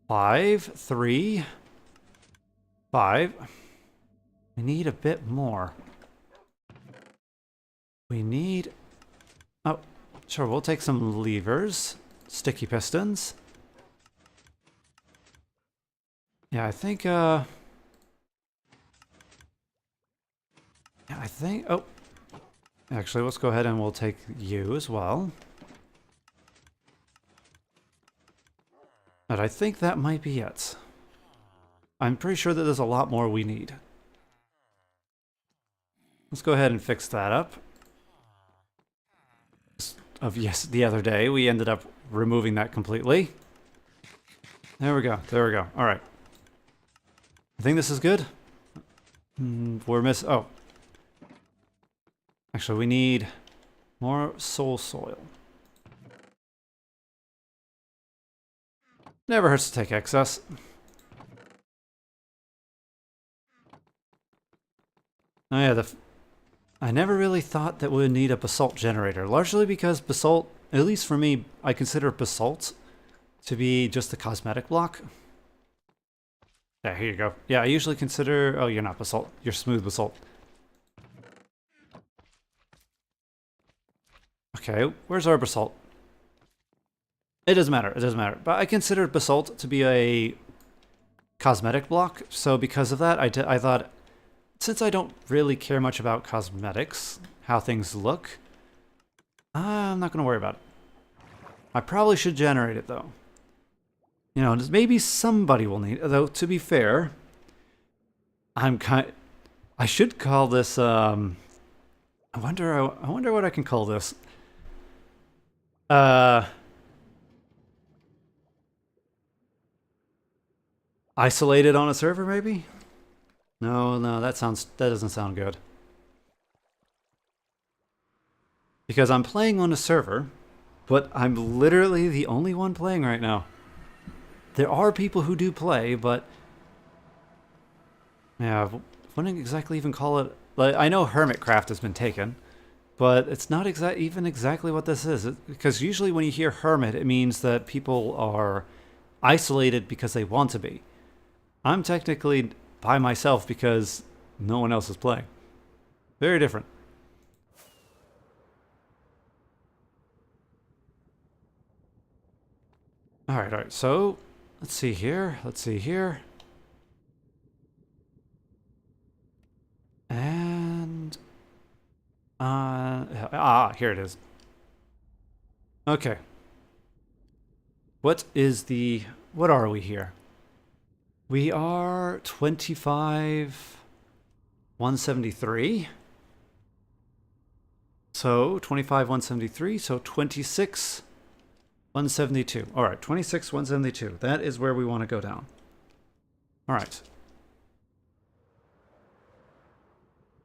Speaker 1: 5, 3, 5. We need a bit more. We need... Oh, sure, we'll take some levers. Sticky pistons. Yeah, I think, oh. Actually, let's go ahead and we'll take you as well. But I think that might be it. I'm pretty sure that there's a lot more we need. Let's go ahead and fix that up. Yes, the other day we ended up removing that completely. There we go, there we go. All right. I think this is good. We're missing... Oh. Actually, we need more soul soil. Never hurts to take excess. Oh yeah, I never really thought that we would need a basalt generator, largely because basalt, at least for me, I consider basalt to be just a cosmetic block. Yeah, here you go. Yeah, I usually consider... Oh, you're not basalt. You're smooth basalt. Okay, where's our basalt? It doesn't matter. It doesn't matter. But I consider basalt to be a cosmetic block, so because of that, I thought, since I don't really care much about cosmetics, how things look. I'm not going to worry about it. I probably should generate it, though. You know, maybe somebody will need it. Though, to be fair, I should call this, I wonder what I can call this. Isolated on a server, maybe? No, that doesn't sound good. Because I'm playing on a server, but I'm literally the only one playing right now. There are people who do play, but yeah, I wouldn't exactly even call it. Like, I know Hermitcraft has been taken, but it's not even exactly what this is. Because usually when you hear Hermit, it means that people are isolated because they want to be. I'm technically by myself because no one else is playing. Very different. Alright, so let's see here. And here it is. Okay. What are we here? We are 25,173. So 25,173, so 26,172. All right, 26,172. That is where we want to go down. All right.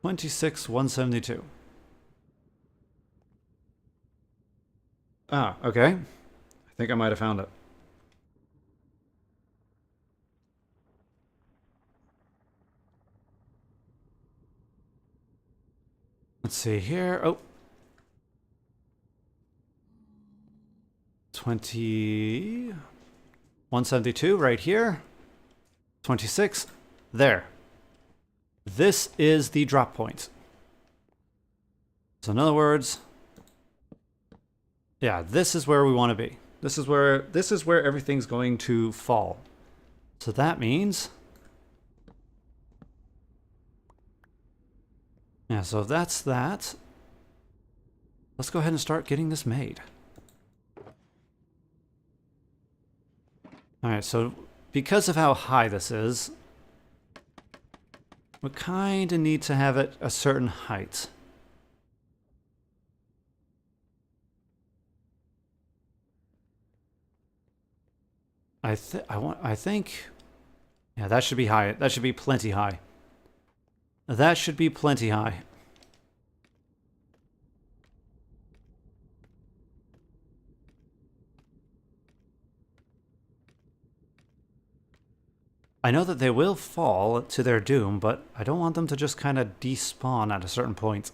Speaker 1: 26,172. Ah, okay. I think I might have found it. Let's see here. Oh. 172 right here. 26 there. This is the drop point. So in other words, yeah, this is where we want to be. This is where everything's going to fall. So that means, yeah, so if that's that, let's go ahead and start getting this made. All right, so because of how high this is, we kind of need to have it a certain height. I think, yeah, that should be high. That should be plenty high. That should be plenty high. I know that they will fall to their doom, but I don't want them to just kind of despawn at a certain point.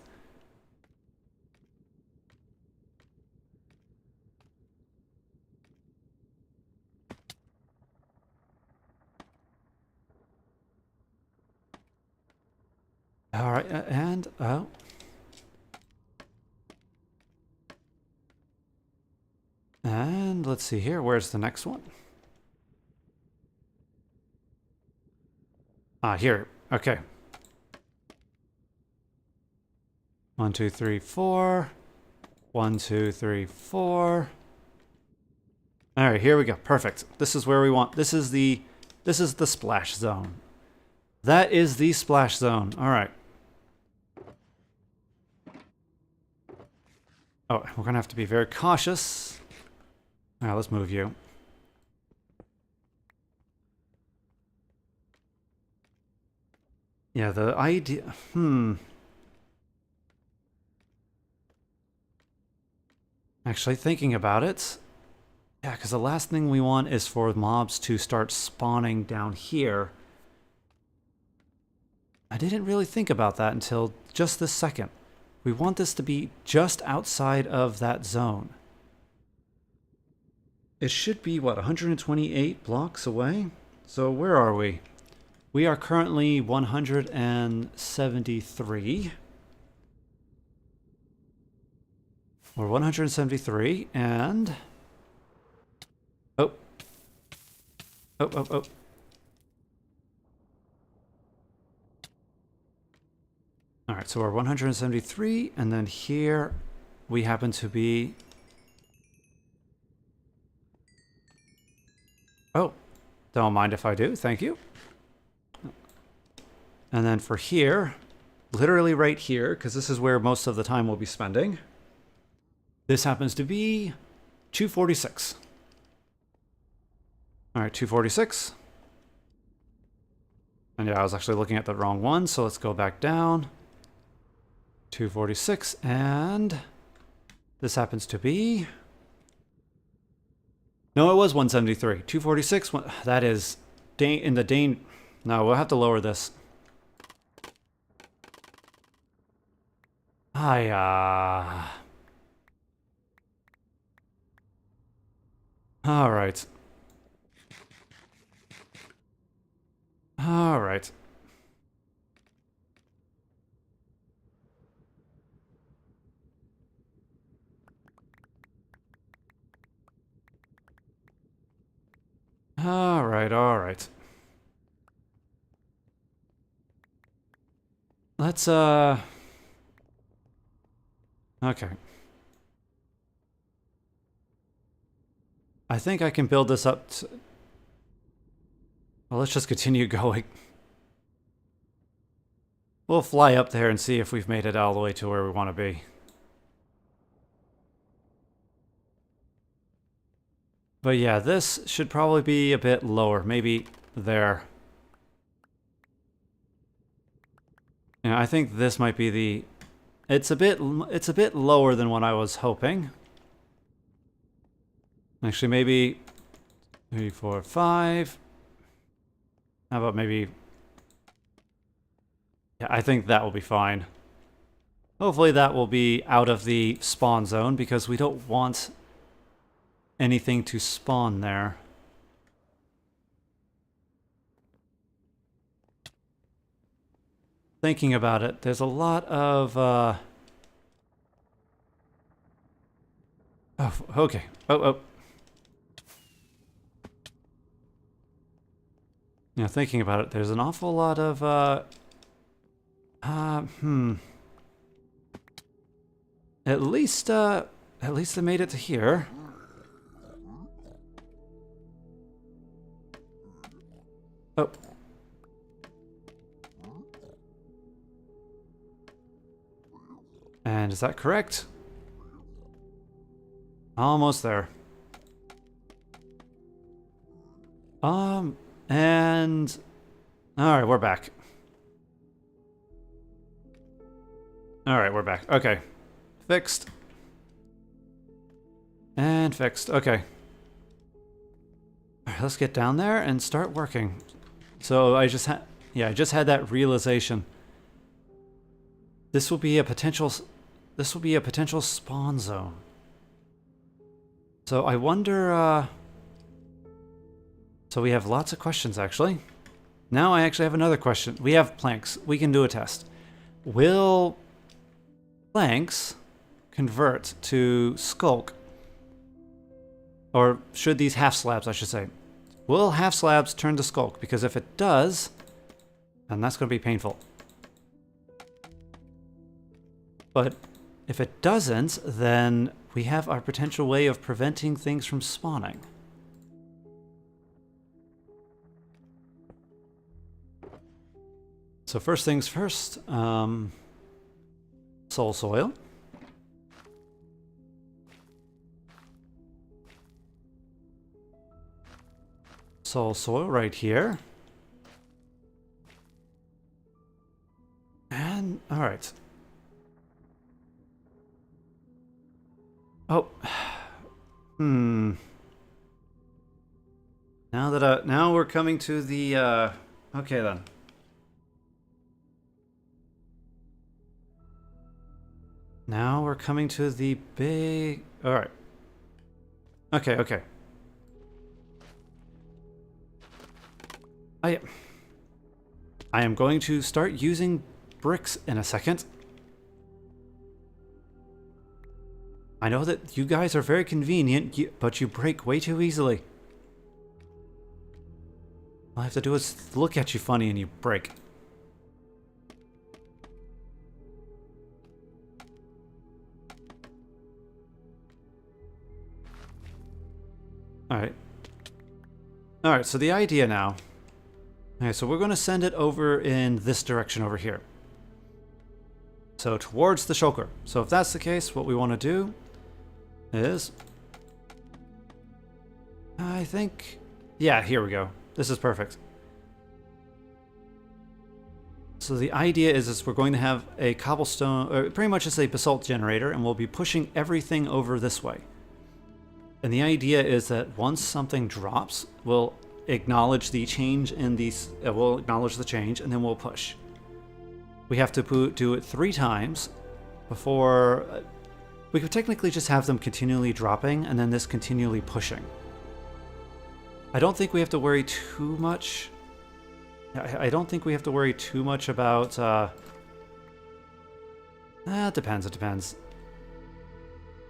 Speaker 1: All right, and oh. And let's see here. Where's the next one? Ah, here. Okay. 1, 2, 3, 4. 1, 2, 3, 4. All right, here we go. Perfect. This is where we want. This is the splash zone. That is the splash zone. All right. Oh, we're gonna have to be very cautious. All right, let's move you. Yeah, the idea. Actually, thinking about it, yeah, because the last thing we want is for mobs to start spawning down here. I didn't really think about that until just this second. We want this to be just outside of that zone. It should be, what, 128 blocks away? So where are we? We are currently 173. We're 173, and... Oh. Oh. Alright, Alright, so we're 173, and then here we happen to be... Oh, don't mind if I do, thank you. And then for here, literally right here, because this is where most of the time we'll be spending, this happens to be 246. Alright, 246. And yeah, I was actually looking at the wrong one, so let's go back down. 246, and this happens to be... No, it was 173. 246, that is in the Dane... No, we'll have to lower this. Alright. Alright. Alright. Let's, okay. I think I can build this up to... Well, let's just continue going. We'll fly up there and see if we've made it all the way to where we want to be. But yeah, this should probably be a bit lower. Maybe there. Yeah, I think this might be the... It's a bit lower than what I was hoping. Actually, maybe 3, 4, 5. How about maybe... Yeah, I think that will be fine. Hopefully that will be out of the spawn zone, because we don't want anything to spawn there. Thinking about it, there's a lot of... Oh, okay. Oh. Yeah, thinking about it, there's an awful lot of... At least they made it to here. Oh. And is that correct? Almost there. And... Alright, we're back. Alright, we're back. Okay. Fixed. And fixed. Okay. Alright, let's get down there and start working. So I just had... Yeah, I just had that realization. This will be a potential spawn zone. So I wonder, So we have lots of questions, actually. Now I actually have another question. We have planks. We can do a test. Will planks convert to sculk? Or should these half slabs, I should say. Will half slabs turn to sculk? Because if it does, then that's going to be painful. But if it doesn't, then we have our potential way of preventing things from spawning. So first things first, soul soil. Soul soil right here. And, alright. Oh. Now that, now we're coming to the, okay then. Now we're coming to the big... Alright. Okay. I am going to start using bricks in a second. I know that you guys are very convenient, but you break way too easily. All I have to do is look at you funny and you break. All right, so the idea now. Okay, so we're going to send it over in this direction over here. So towards the shulker. So if that's the case, what we want to do is, I think, yeah, here we go. This is perfect. So the idea is we're going to have a cobblestone, or pretty much it's a basalt generator, and we'll be pushing everything over this way. And the idea is that once something drops, we'll acknowledge the change in these, we'll acknowledge the change, and then we'll push. We have to do it 3 times before, we could technically just have them continually dropping, and then this continually pushing. I don't think we have to worry too much. I don't think we have to worry too much about, it depends, it depends.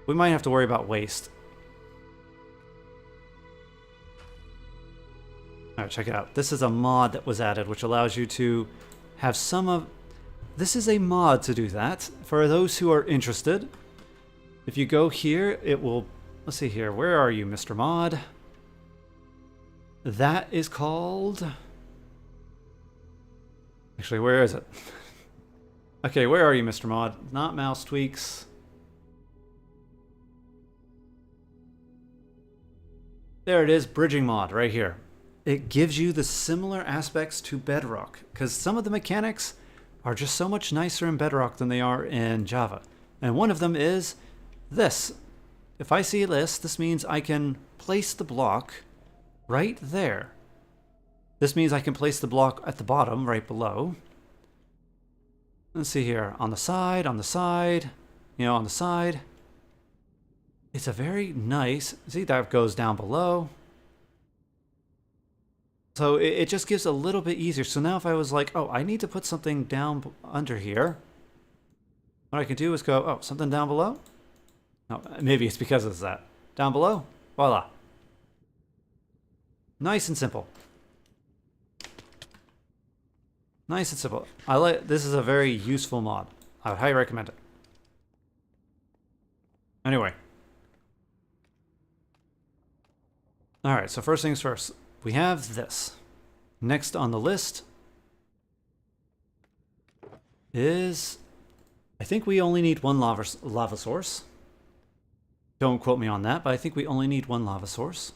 Speaker 1: We might have to worry about waste. Alright, check it out. This is a mod that was added, which allows you to have some of... This is a mod to do that. For those who are interested, if you go here, it will... Let's see here. Where are you, Mr. Mod? That is called... Actually, where is it? Okay, where are you, Mr. Mod? Not mouse tweaks. There it is, bridging mod, right here. It gives you the similar aspects to Bedrock, because some of the mechanics are just so much nicer in Bedrock than they are in Java. And one of them is this. If I see this means I can place the block right there. This means I can place the block at the bottom, right below. Let's see here, on the side, you know, on the side. It's a very nice, see that goes down below. So it just gives a little bit easier. So now if I was like, oh, I need to put something down under here, what I can do is go, oh, something down below? No, maybe it's because it's that. Down below, voila. Nice and simple. Nice and simple. This is a very useful mod. I would highly recommend it. Anyway. Alright, so first things first. We have this. Next on the list is... I think we only need 1 lava source. Don't quote me on that, but I think we only need 1 lava source.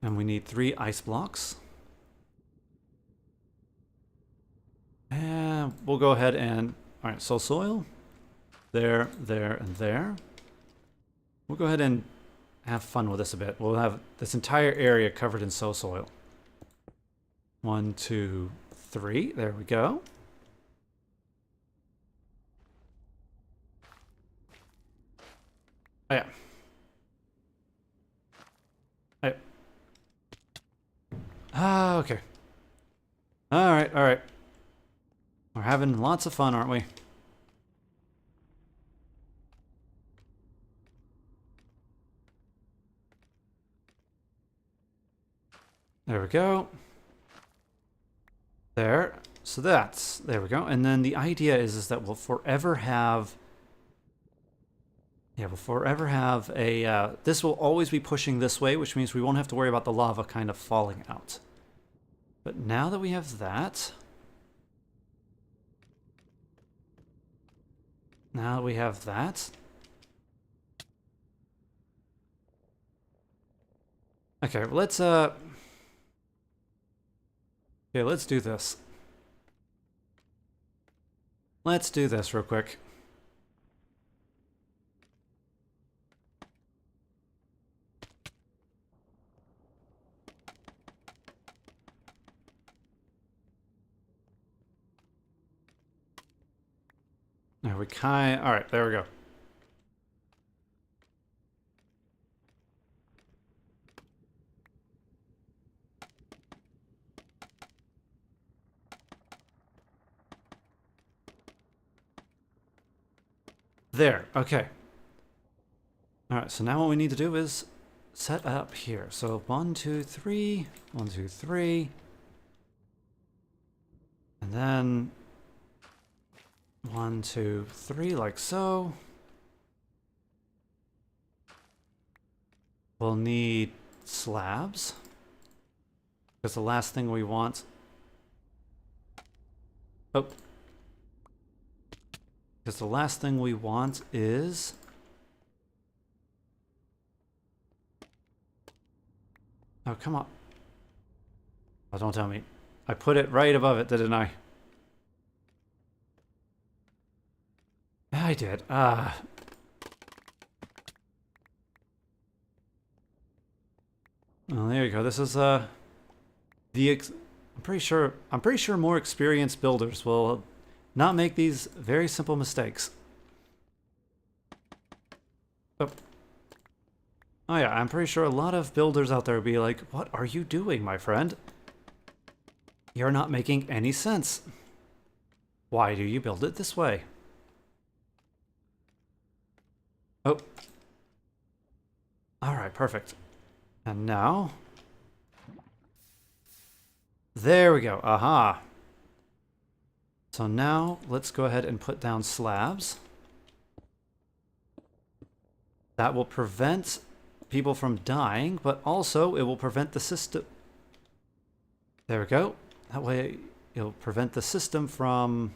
Speaker 1: And we need 3 ice blocks. And we'll go ahead and... Alright, so soil. There, there, and there. We'll go ahead and have fun with this a bit. We'll have this entire area covered in soil. 1, 2, 3. There we go. Oh, yeah. Oh, yeah. Ah, okay. Alright, alright. We're having lots of fun, aren't we? There we go. There. So there we go. And then the idea is that we'll forever have... Yeah, we'll forever have a... this will always be pushing this way, which means we won't have to worry about the lava kind of falling out. But now that we have that... Now that we have that... Okay, let's, okay, let's do this. Let's do this real quick. There we all right, there we go. There, okay. All right, so now what we need to do is set up here. So 1, 2, 3, 1, 2, 3. And then 1, 2, 3, like so. We'll need slabs. Because the last thing we want... Oh. Because the last thing we want is... Oh, come on. Oh, don't tell me. I put it right above it, didn't I? Yeah, I did. Well, there you go. This is I'm pretty sure more experienced builders will not make these very simple mistakes. Oh. Oh yeah, I'm pretty sure a lot of builders out there will be like, "What are you doing, my friend? You're not making any sense. Why do you build it this way?" Oh. Alright, perfect. And now... There we go. Aha. So now, let's go ahead and put down slabs. That will prevent people from dying, but also it will prevent the system... There we go. That way, it'll prevent the system from...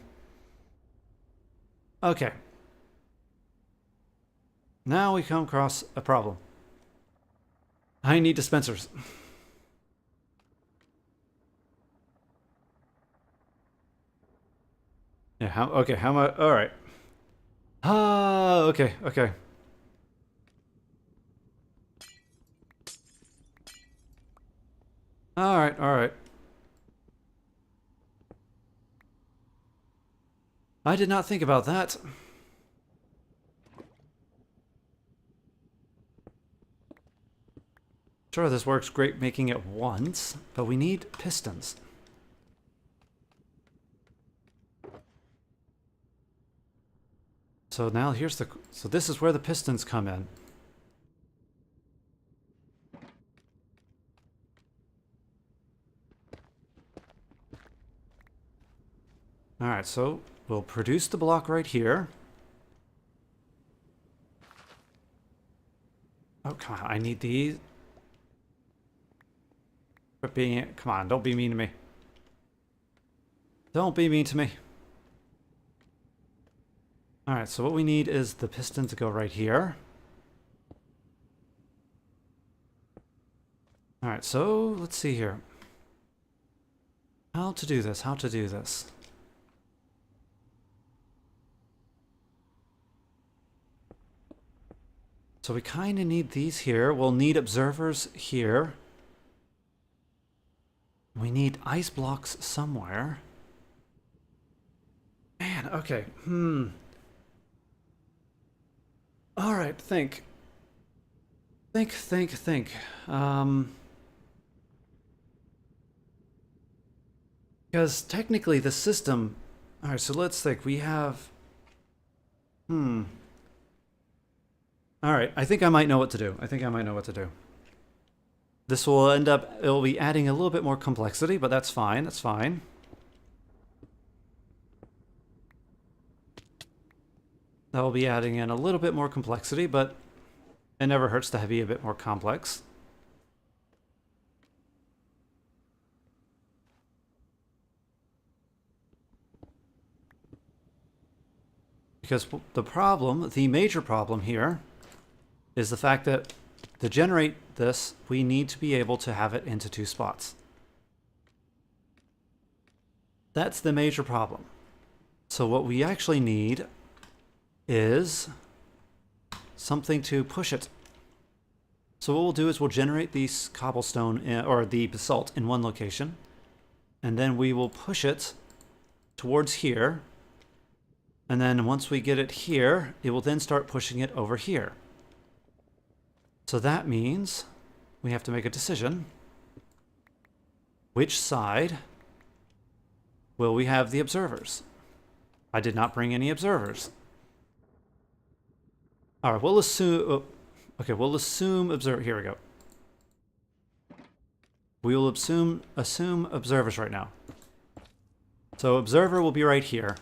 Speaker 1: Okay. Now we come across a problem. I need dispensers. Yeah, how much? All right. Okay, okay. All right, all right. I did not think about that. Sure, this works great making it once, but we need pistons. So now here's the... So this is where the pistons come in. Alright, so we'll produce the block right here. Oh, come on, I need these. Come on, don't be mean to me. Don't be mean to me. Alright, so what we need is the piston to go right here. Alright, so let's see here. How to do this, how to do this. So we kind of need these here. We'll need observers here. We need ice blocks somewhere. Man, okay. Alright, think. Think. Because technically the system... Alright, so let's think. We have... Alright, I think I might know what to do. This will end up... It'll be adding a little bit more complexity, but that's fine, that's fine. That will be adding in a little bit more complexity, but it never hurts to be a bit more complex. Because the major problem here is the fact that to generate this, we need to be able to have it into 2 spots. That's the major problem. So what we actually need is something to push it. So what we'll do is we'll generate the cobblestone or the basalt in one location, and then we will push it towards here, and then once we get it here, it will then start pushing it over here. So that means we have to make a decision. Which side will we have the observers? I did not bring any observers. Alright, we'll assume... okay, we'll assume here we go. We will assume observers right now. So observer will be right here,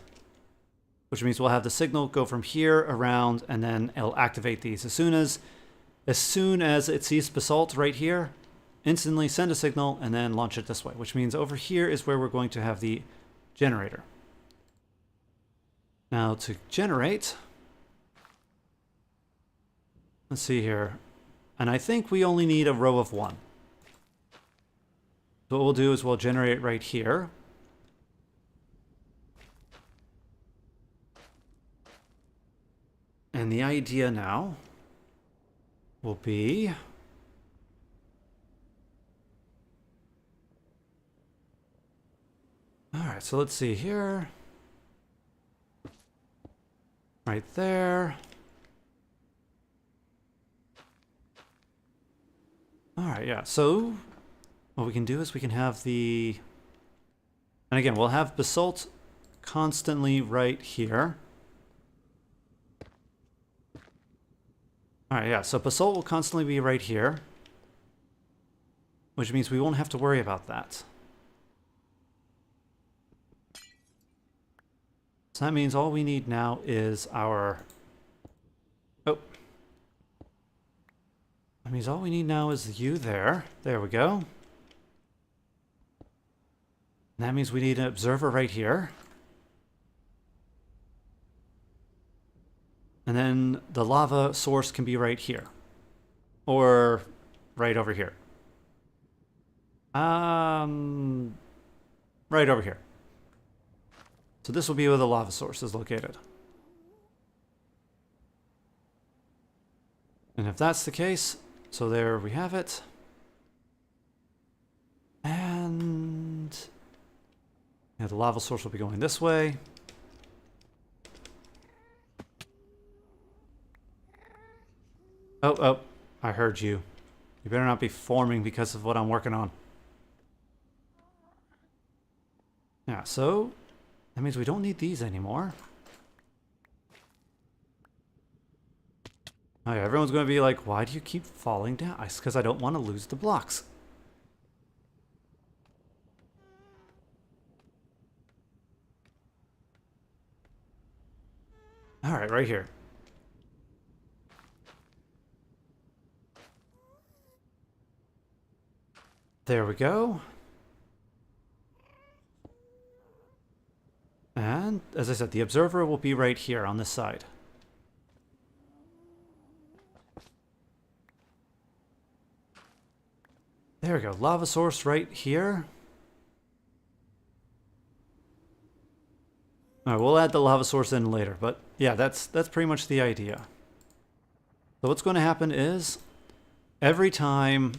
Speaker 1: which means we'll have the signal go from here around, and then it'll activate these. As soon as it sees basalt right here, instantly send a signal and then launch it this way, which means over here is where we're going to have the generator. Now to generate, let's see here, and I think we only need a row of 1. So what we'll do is we'll generate it right here. And the idea now will be all right, so let's see here. Right there. All right, yeah. So what we can do is we can have the, and again, we'll have basalt constantly right here. All right, yeah. So basalt will constantly be right here, which means we won't have to worry about that. So that means all we need now is our... Oh. That means all we need now is you there. There we go. And that means we need an observer right here. And then the lava source can be right here. Or right over here. Right over here. So this will be where the lava source is located. And if that's the case, so there we have it. And yeah, the lava source will be going this way. Oh, I heard you. You better not be forming because of what I'm working on. Yeah, so that means we don't need these anymore. Oh yeah, everyone's going to be like, why do you keep falling down? It's because I don't want to lose the blocks. All right, right here. There we go. And, as I said, the observer will be right here on this side. There we go. Lava source right here. All right, we'll add the lava source in later, but yeah, that's pretty much the idea. So what's going to happen is every time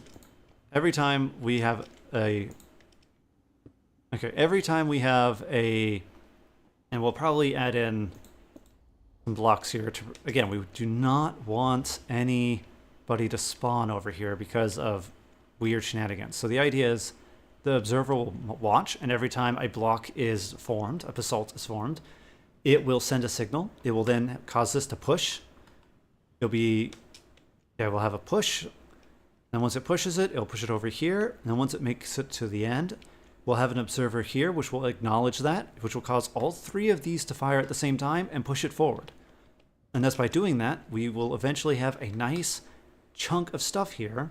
Speaker 1: we have a... Okay, every time we have a... And we'll probably add in some blocks here. Again, we do not want anybody to spawn over here because of weird shenanigans. So the idea is the observer will watch, and every time a block is formed, a basalt is formed, it will send a signal. It will then cause this to push. It'll be... Yeah, we'll have a push. And once it pushes it, it'll push it over here. And then once it makes it to the end, we'll have an observer here, which will acknowledge that, which will cause all 3 of these to fire at the same time and push it forward. And thus by doing that, we will eventually have a nice chunk of stuff here,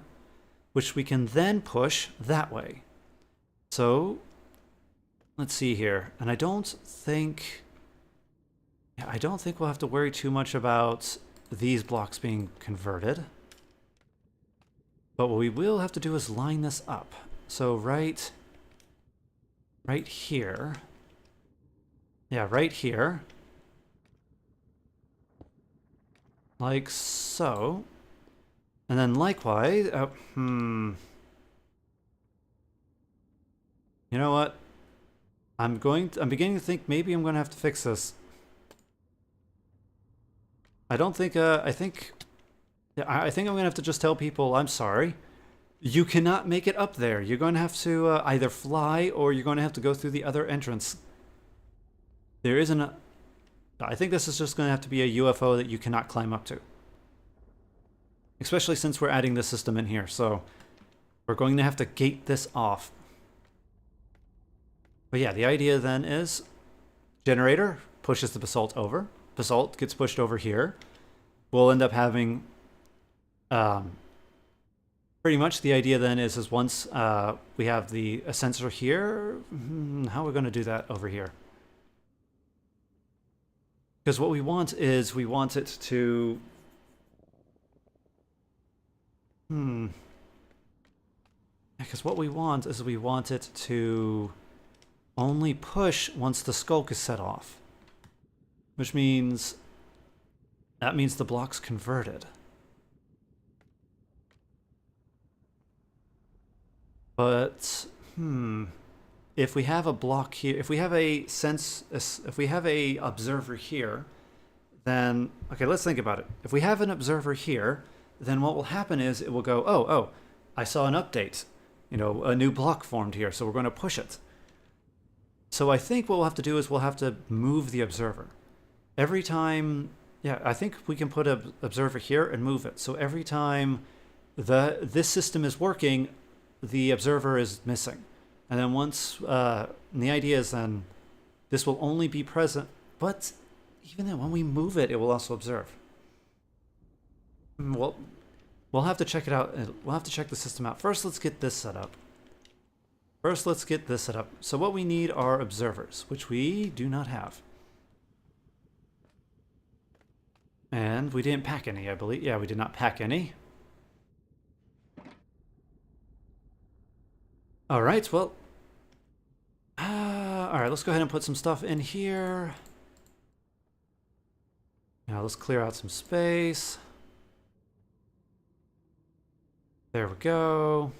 Speaker 1: which we can then push that way. So, let's see here. And I don't think we'll have to worry too much about these blocks being converted. But what we will have to do is line this up. So right here. Yeah, right here. Like so. And then likewise, you know what? I'm beginning to think maybe I'm going to have to fix this. I think I'm going to have to just tell people, I'm sorry. You cannot make it up there. You're going to have to either fly or you're going to have to go through the other entrance. There isn't a... I think this is just going to have to be a UFO that you cannot climb up to. Especially since we're adding this system in here. So we're going to have to gate this off. But yeah, the idea then is generator pushes the basalt over. Basalt gets pushed over here. We'll end up having... Pretty much the idea then is once we have a sensor here, how are we going to do that over here? Because what we want is we want it to... Because what we want is we want it to only push once the skulk is set off. Which means... that means the block's converted. But, if we have a block here, if we have if we have a observer here, then, okay, let's think about it. If we have an observer here, then what will happen is it will go, oh, I saw an update. You know, a new block formed here, so we're going to push it. So I think what we'll have to do is we'll have to move the observer. Every time, yeah, I think we can put an observer here and move it. So every time this system is working, the observer is missing. And then once, the idea is then this will only be present, but even then when we move it, it will also observe. Well, we'll have to check it out. We'll have to check the system out. First, let's get this set up. So what we need are observers, which we do not have. And we didn't pack any, I believe. Yeah, we did not pack any. All right, well, all right, let's go ahead and put some stuff in here. Now let's clear out some space. There we go.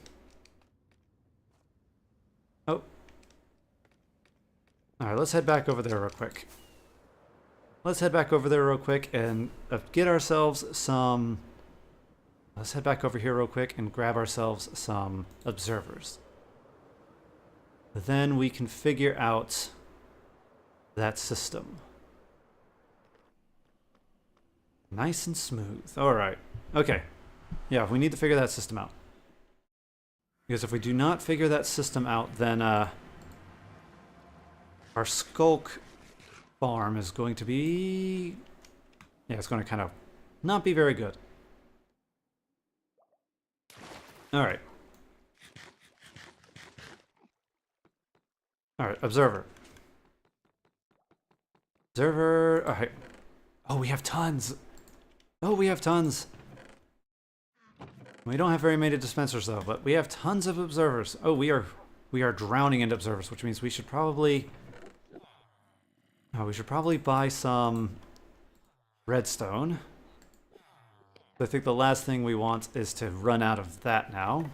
Speaker 1: Oh. All right, let's head back over there real quick. And get ourselves some... Let's head back over here real quick and grab ourselves some observers. Then we can figure out that system. Nice and smooth. All right. Okay. Yeah, we need to figure that system out. Because if we do not figure that system out, then our skulk farm is going to be... yeah, it's going to kind of not be very good. All right. All right, observer. Observer. All right. Oh, we have tons. We don't have very many dispensers though, but we have tons of observers. Oh, we are drowning in observers, which means we should probably buy some redstone. I think the last thing we want is to run out of that now.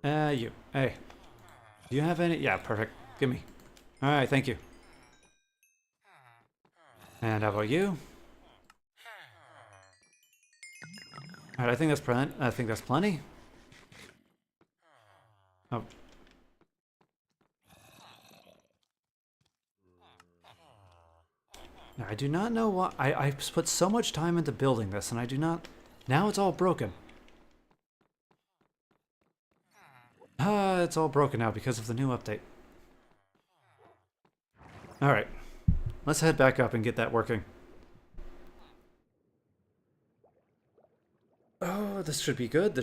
Speaker 1: You. Hey. Do you have any? Yeah, perfect. Give me. All right, thank you. And how about you? All right, I think that's plenty. Oh. Now, I do not know why I put so much time into building this, and I do not. Now it's all broken. It's all broken now because of the new update. Alright. Let's head back up and get that working. Oh, this should be good.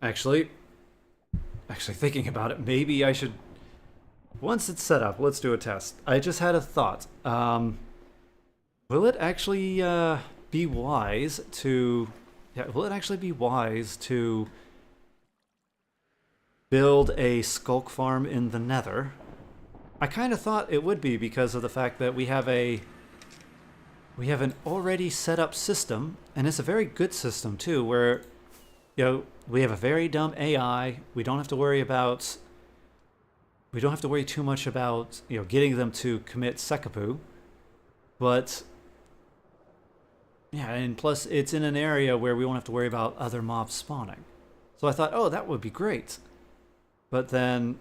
Speaker 1: Actually, thinking about it, maybe I should... once it's set up, let's do a test. I just had a thought. Will it actually be wise to... yeah, will it actually be wise to build a skulk farm in the Nether? I kind of thought it would be because of the fact that we have an already set up system, and it's a very good system too, where, you know, we have a very dumb AI. We don't have to worry too much about, you know, getting them to commit seppuku. But yeah, and plus it's in an area where we won't have to worry about other mobs spawning. So I thought, oh, that would be great. But then,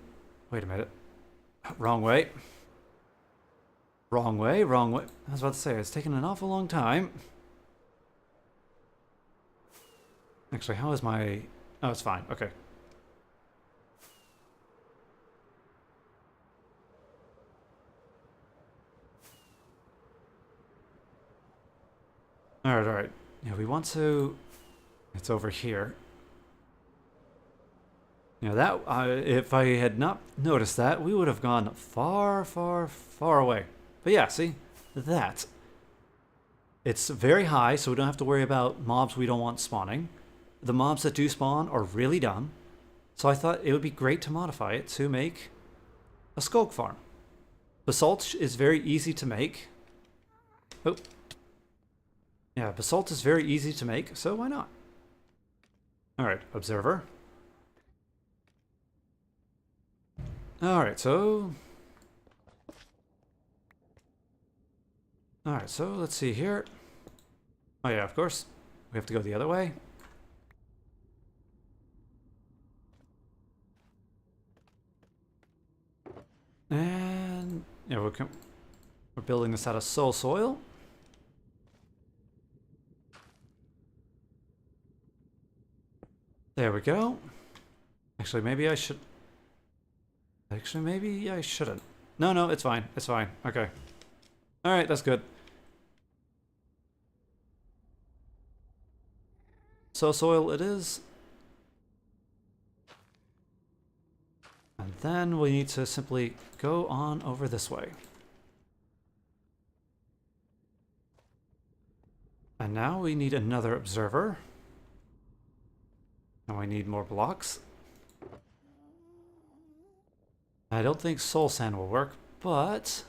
Speaker 1: wait a minute. Wrong way. I was about to say, it's taken an awful long time. Actually, how is my... oh, it's fine. Okay. Alright. Yeah, we want to... It's over here. You know, that if I had not noticed that, we would have gone far, far, far away. But yeah, see? That. It's very high, so we don't have to worry about mobs we don't want spawning. The mobs that do spawn are really dumb. So I thought it would be great to modify it to make a skulk farm. Basalt is very easy to make. Oh. Yeah, basalt is very easy to make, so why not? Alright, observer. Alright, so... Alright, so let's see here. Oh yeah, of course. We have to go the other way. And... yeah, we're building this out of soul soil. There we go. Actually, maybe I should... Actually, maybe I shouldn't. No, it's fine. It's fine. Okay. Alright, that's good. So soil it is. And then we need to simply go on over this way. And now we need another observer. And we need more blocks. I don't think soul sand will work, but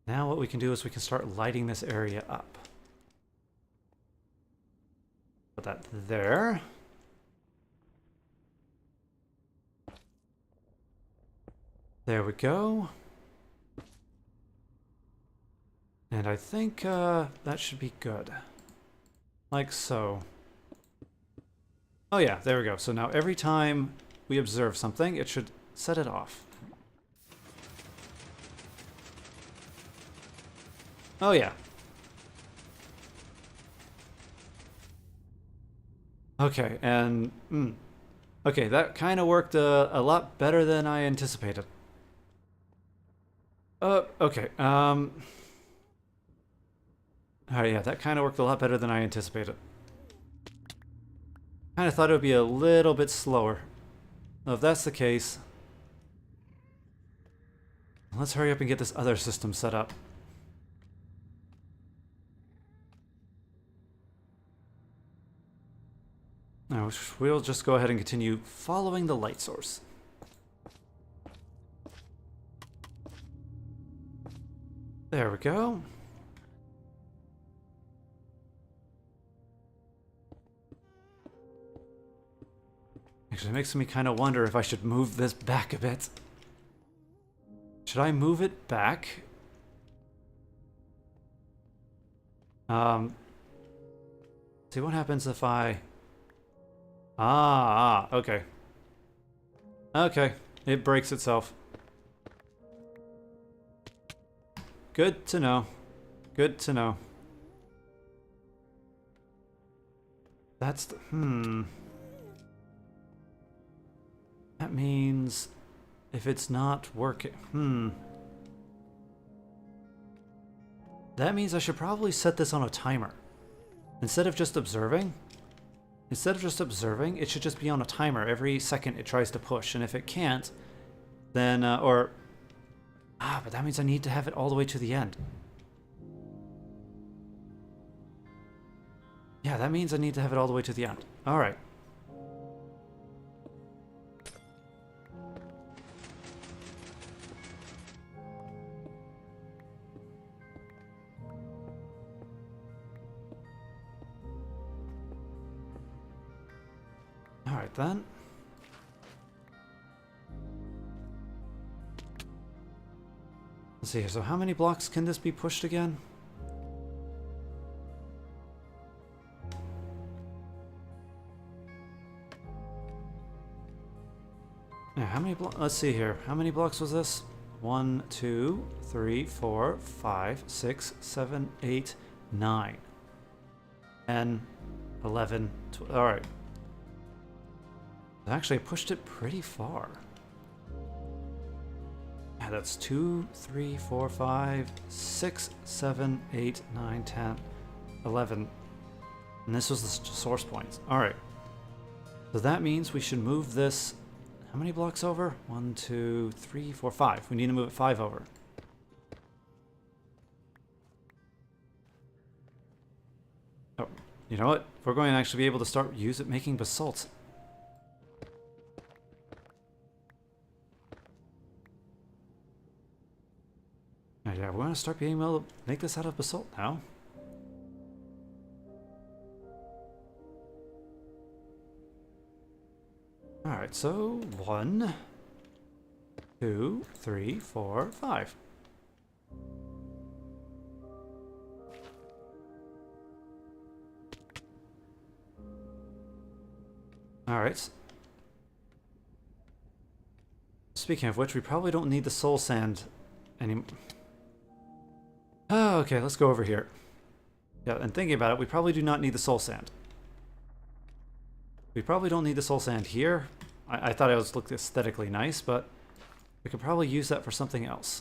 Speaker 1: now what we can do is we can start lighting this area up. Put that there. There we go. And I think that should be good. Like so. Oh yeah, there we go. So now every time we observe something, it should set it off. Oh yeah. Okay, and... okay, that kind of worked a lot better than I anticipated. Okay, alright, yeah, that kind of worked a lot better than I anticipated. Kind of thought it would be a little bit slower. Well, if that's the case, let's hurry up and get this other system set up. Now, we'll just go ahead and continue following the light source. There we go. Actually, it makes me kind of wonder if I should move this back a bit. Should I move it back? See what happens if I... okay. Okay, it breaks itself. Good to know. Good to know. That's the... That means if it's not working... That means I should probably set this on a timer. Instead of just observing, it should just be on a timer every second it tries to push. And if it can't, then, but that means I need to have it all the way to the end. Yeah, that means I need to have it all the way to the end. Alright. Alright then. Let's see here, so how many blocks can this be pushed again? Yeah, how many blocks? Let's see here. How many blocks was this? 1, 2, 3, 4, 5, 6, 7, 8, 9. 10, 11, 12. Alright. Actually, I pushed it pretty far. Yeah, that's 2, 3, 4, 5, 6, 7, 8, 9, 10, 11. And this was the source point. Alright. So that means we should move this... How many blocks over? 1, 2, 3, 4, 5. We need to move it 5 over. Oh, you know what? We're going to actually be able to start making basalt. Yeah, we're going to start being able to make this out of basalt now. Alright, so 1, 2, 3, 4, 5. Alright. Speaking of which, we probably don't need the soul sand anymore. Oh, okay, let's go over here. Yeah, and thinking about it, we probably do not need the soul sand. We probably don't need the soul sand here. I thought it looked aesthetically nice, but we could probably use that for something else.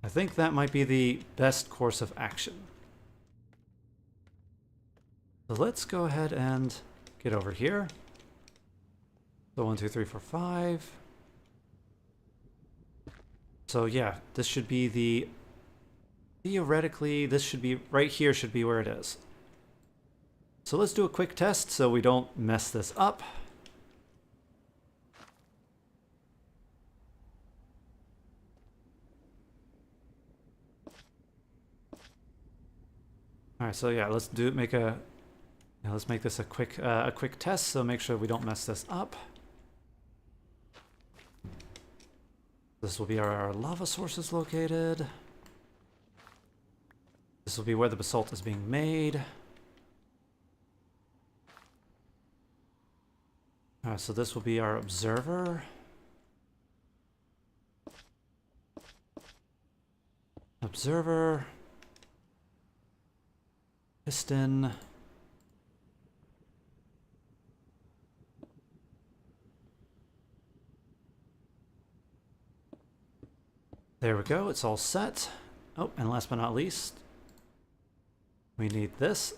Speaker 1: I think that might be the best course of action. So let's go ahead and get over here. So 1, 2, 3, 4, 5. So yeah, this should be the... Theoretically, this should be... Right here should be where it is. So let's do a quick test so we don't mess this up. Alright, so yeah, let's make this a quick test, so make sure we don't mess this up. This will be our lava sources located. This will be where the basalt is being made. Alright, so this will be our observer. Observer. Piston. There we go, it's all set. Oh, and last but not least, we need this.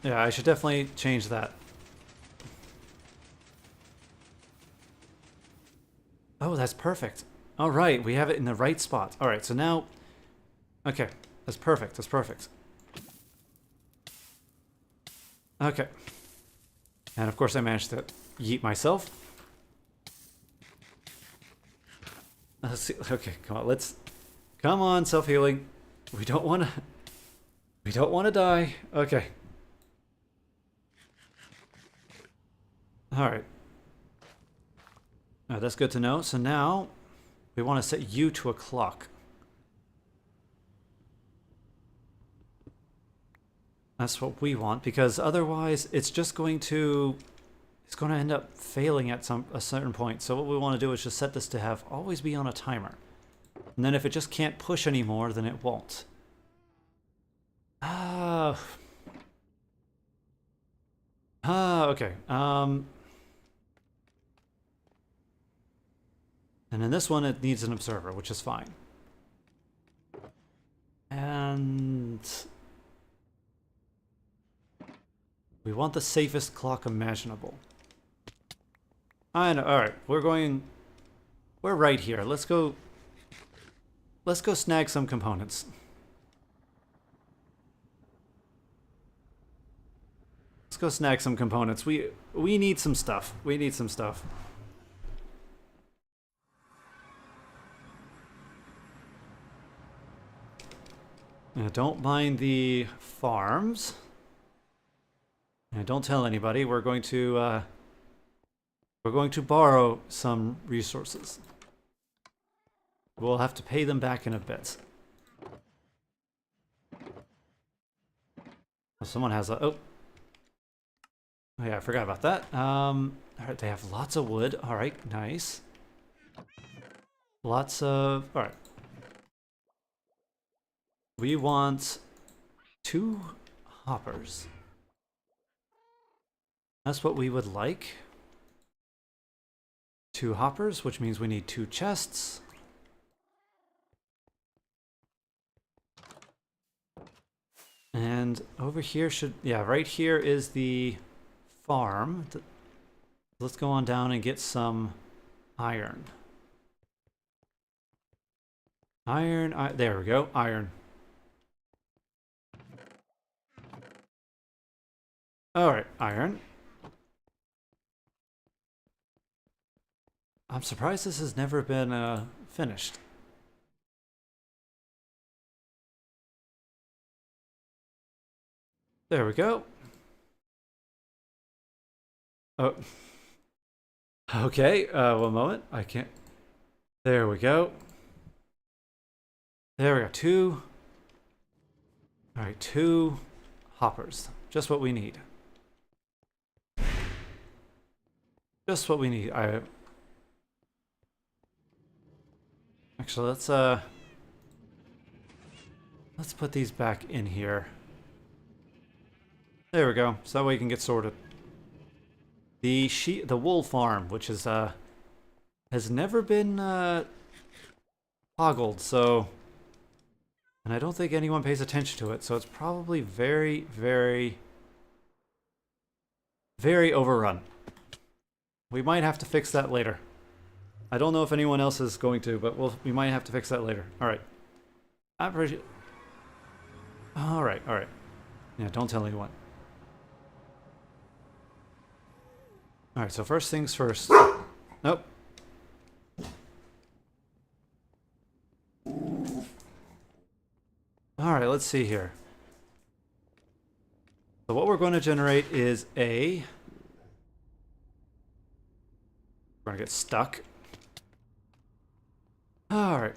Speaker 1: Yeah, I should definitely change that. Oh, that's perfect. All right, we have it in the right spot. All right, so now... Okay, that's perfect, that's perfect. Okay. And of course I managed to yeet myself. Let's see, okay, come on, come on, self-healing. We don't want to die. Okay. All right. That's good to know. So now we want to set you to a clock. That's what we want, because otherwise it's just going to end up failing at a certain point. So what we want to do is just set this to always be on a timer. And then if it just can't push anymore, then it won't. Okay. And in this one, it needs an observer, which is fine. And we want the safest clock imaginable. I know. All right, we're right here. Let's go snag some components. Let's go snag some components. We need some stuff. We need some stuff. Now, don't mind the farms. And don't tell anybody. We're going to borrow some resources. We'll have to pay them back in a bit. Oh, someone has a... Oh, yeah, I forgot about that. All right, they have lots of wood. All right, nice. Lots of... All right. We want hoppers. That's what we would like. 2 hoppers, which means we need 2 chests. And over here should, yeah, right here is the farm. Let's go on down and get some iron. Iron, there we go, iron. Alright, iron. I'm surprised this has never been finished. There we go. Oh. Okay, 1 moment. I can't. There we go. There we go. 2. Alright, 2 hoppers. Just what we need. Just what we need. Actually, let's put these back in here. There we go. So that way you can get sorted. The wool farm, which is has never been toggled, so, and I don't think anyone pays attention to it, so it's probably very, very, very overrun. We might have to fix that later. I don't know if anyone else is going to, but we might have to fix that later. All right. I appreciate. All right. All right. Yeah. Don't tell anyone. All right. So first things first. Nope. All right. Let's see here. So what we're going to generate is we're going to get stuck. Alright.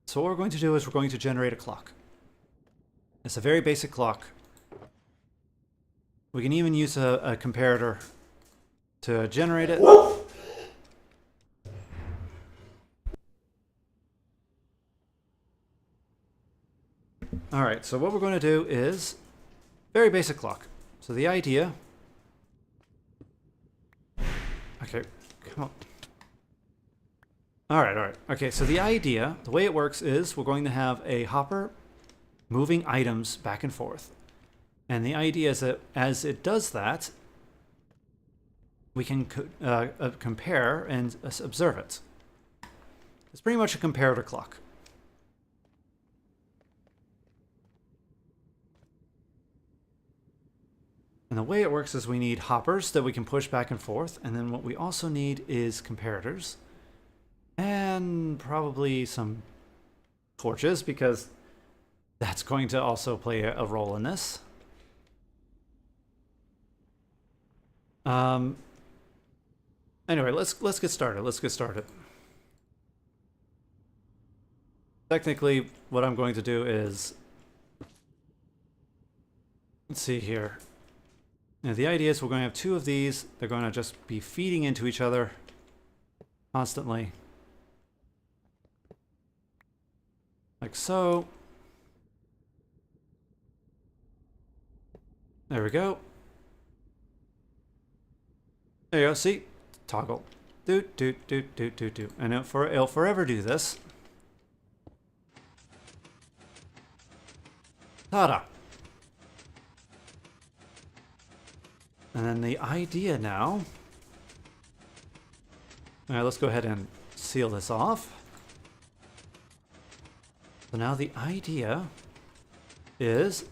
Speaker 1: So what we're going to do is we're going to generate a clock. It's a very basic clock. We can even use a comparator to generate it. Alright, so what we're going to do is very basic clock. So the idea... Okay, come on. Alright, alright. Okay, so the idea, the way it works is we're going to have a hopper moving items back and forth. And the idea is that as it does that, we can compare and observe it. It's pretty much a comparator clock. And the way it works is we need hoppers that we can push back and forth, and then what we also need is comparators. And probably some torches, because that's going to also play a role in this. Anyway, let's get started. Let's get started. Technically, what I'm going to do is... Let's see here. Now, the idea is we're going to have 2 of these. They're going to just be feeding into each other constantly. Like so. There we go. There you go. See? Toggle. Doot, doot, doot, doot, doot, doot. And it'll forever do this. Ta-da! And then the idea now... Alright, let's go ahead and seal this off. So now the idea is...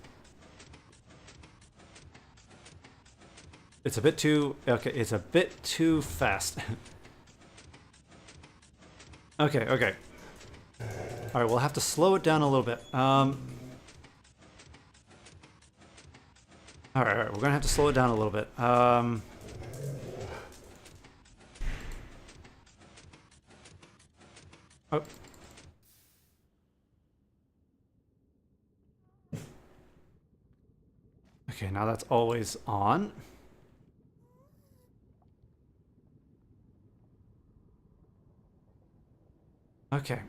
Speaker 1: It's a bit too... Okay, it's a bit too fast. Okay, okay. Alright, we'll have to slow it down a little bit. Alright, we're gonna have to slow it down a little bit. Oh. Okay, now that's always on. Okay.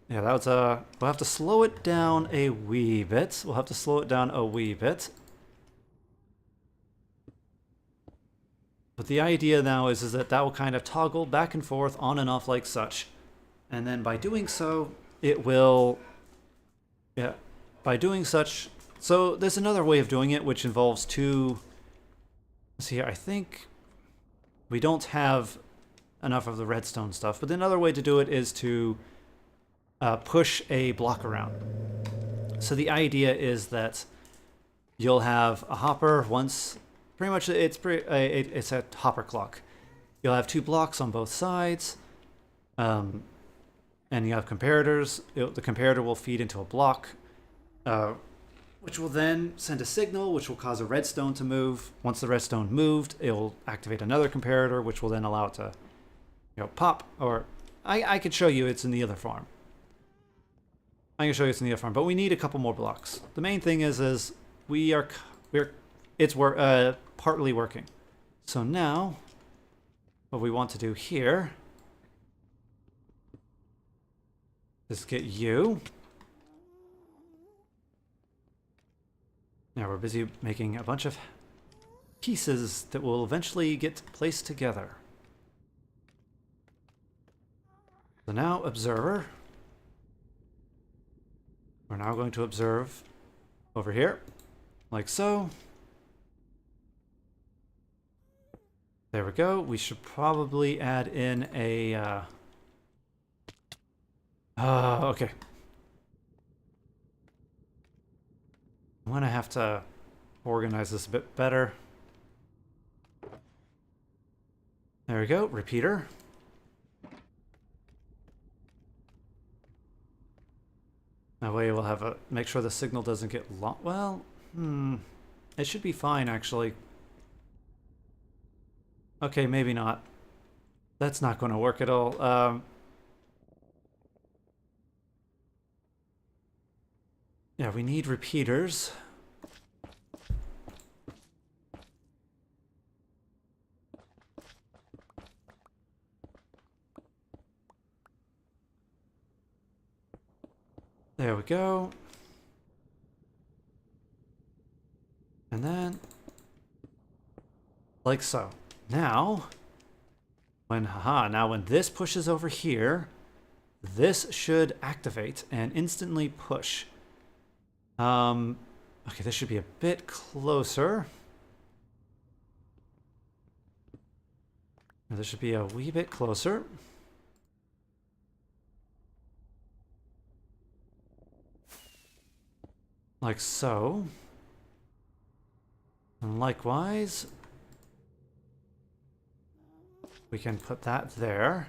Speaker 1: Yeah, that was we'll have to slow it down a wee bit. We'll have to slow it down a wee bit. But the idea now is that that will kind of toggle back and forth on and off like such. And then by doing so, it will, yeah, by doing such, so there's another way of doing it which involves two, let's see here, I think we don't have enough of the redstone stuff, but another way to do it is to push a block around. So the idea is that you'll have a hopper once, pretty much it's a hopper clock. You'll have two blocks on both sides, and you have comparators. The comparator will feed into a block, which will then send a signal, which will cause a redstone to move. Once the redstone moved, it will activate another comparator, which will then allow it to, pop. Or I could show you it's in the other farm. I can show you it's in the other farm, but we need a couple more blocks. The main thing is it's partly working. So now, what we want to do here is get you. Now we're busy making a bunch of pieces that will eventually get placed together. So now, observer. We're now going to observe over here, like so. There we go. We should probably add in a... okay. I'm gonna have to organize this a bit better. There we go. Repeater. That way we'll have a... make sure the signal doesn't get lost. Well, it should be fine, actually. Okay, maybe not. That's not going to work at all. Yeah, we need repeaters. There we go. And then, like so. Now, now when this pushes over here, this should activate and instantly push. Okay, this should be a bit closer. This should be a wee bit closer. Like so. And likewise, we can put that there.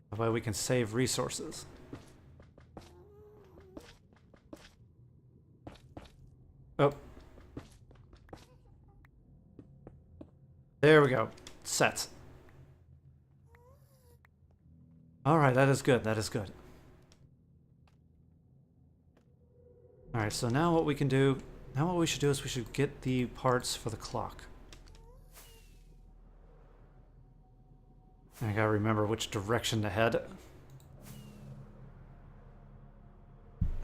Speaker 1: That way we can save resources. Oh. There we go. Set. Alright, that is good. That is good. Alright, so now what we can do... now what we should do is we should get the parts for the clock. I gotta remember which direction to head.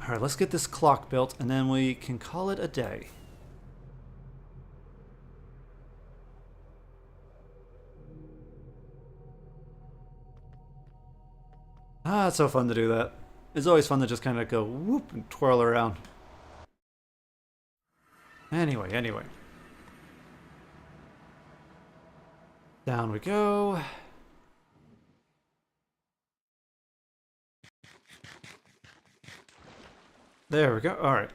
Speaker 1: Alright, let's get this clock built and then we can call it a day. Ah, it's so fun to do that. It's always fun to just kind of go whoop and twirl around. Anyway. Down we go. There we go. Alright.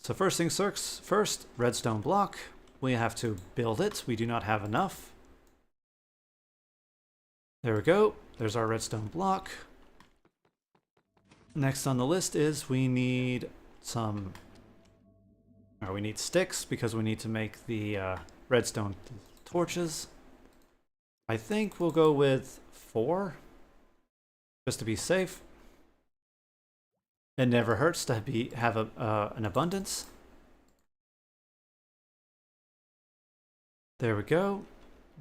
Speaker 1: So first things first, redstone block. We have to build it. We do not have enough. There we go. There's our redstone block. Next on the list is we need some... we need sticks because we need to make the redstone torches. I think we'll go with 4, just to be safe. It never hurts to have an abundance. There we go.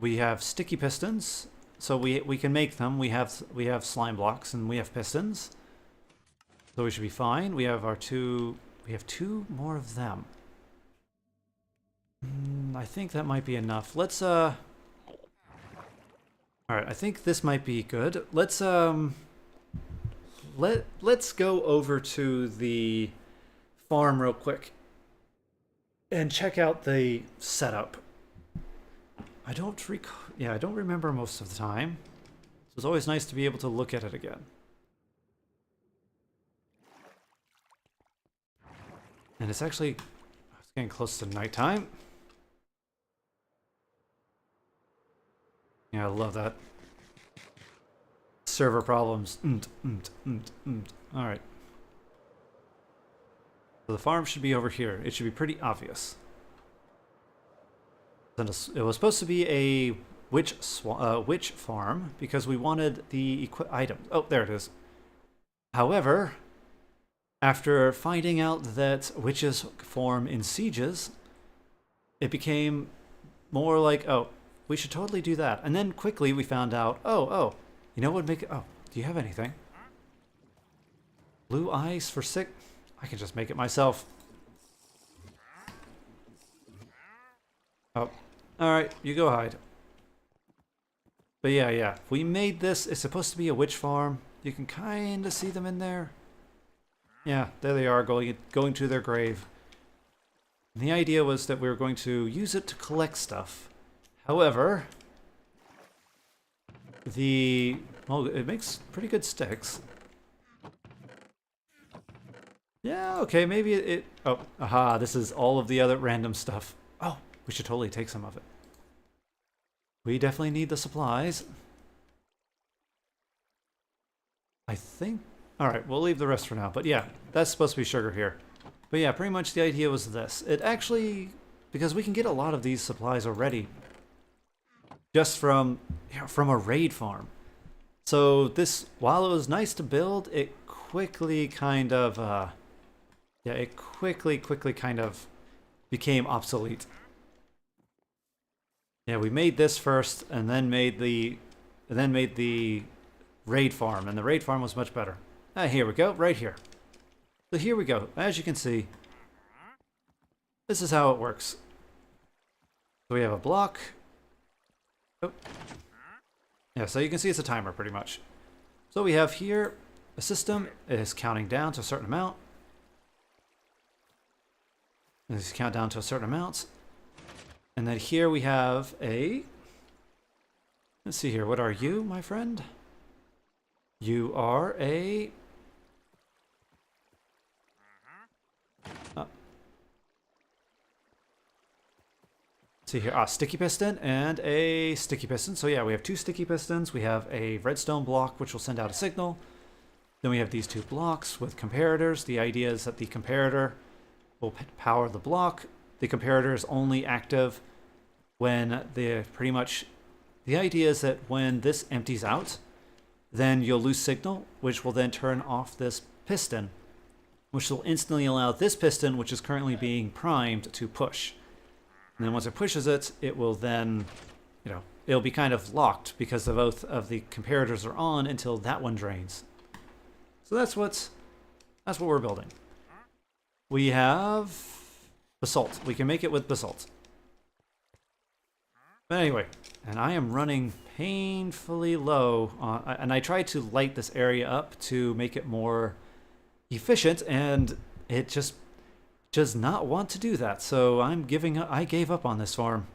Speaker 1: We have sticky pistons, so we can make them. We have slime blocks and we have pistons. So we should be fine. We have our two... We have two more of them. I think that might be enough. Let's, Alright, I think this might be good. Let's, Let's go over to the farm real quick and check out the setup. I don't remember most of the time. So it's always nice to be able to look at it again. And it's actually getting close to nighttime. Yeah, I love that. Server problems. Alright. So the farm should be over here. It should be pretty obvious. It was supposed to be a witch farm because we wanted the items. Oh, there it is. However, after finding out that witches form in sieges, it became more like, oh, we should totally do that. And then quickly we found out, oh, you know what would make it... Oh, do you have anything? Blue eyes for sick? I can just make it myself. Oh, alright, you go hide. But yeah, we made this. It's supposed to be a witch farm. You can kind of see them in there. Yeah, there they are, going to their grave. And the idea was that we were going to use it to collect stuff. However, well, it makes pretty good sticks. Yeah, okay, maybe it... Oh, aha, this is all of the other random stuff. Oh, we should totally take some of it. We definitely need the supplies. I think... Alright, we'll leave the rest for now. But yeah, that's supposed to be sugar here. But yeah, pretty much the idea was this. It actually... Because we can get a lot of these supplies already. Just from a raid farm. So this, while it was nice to build, it quickly kind of, it quickly kind of became obsolete. Yeah, we made this first, and then made the raid farm, and the raid farm was much better. Here we go, right here. So here we go. As you can see, this is how it works. So we have a block. Oh. Yeah, so you can see it's a timer pretty much. So we have here a system is counting down to a certain amount. Let's count down to a certain amount. And then here we have a... Let's see here, what are you, my friend? You are a... See here, sticky piston and a sticky piston. So yeah, we have two sticky pistons. We have a redstone block, which will send out a signal. Then we have these two blocks with comparators. The idea is that the comparator will power the block. The comparator is only active when the idea is that when this empties out, then you'll lose signal, which will then turn off this piston, which will instantly allow this piston, which is currently being primed, to push. And then once it pushes it, it will then, it'll be kind of locked because both of the comparators are on until that one drains. So that's what we're building. We have basalt. We can make it with basalt. But anyway, and I am running painfully low on, and I tried to light this area up to make it more efficient, and it just does not want to do that. So I'm giving up. I gave up on this farm.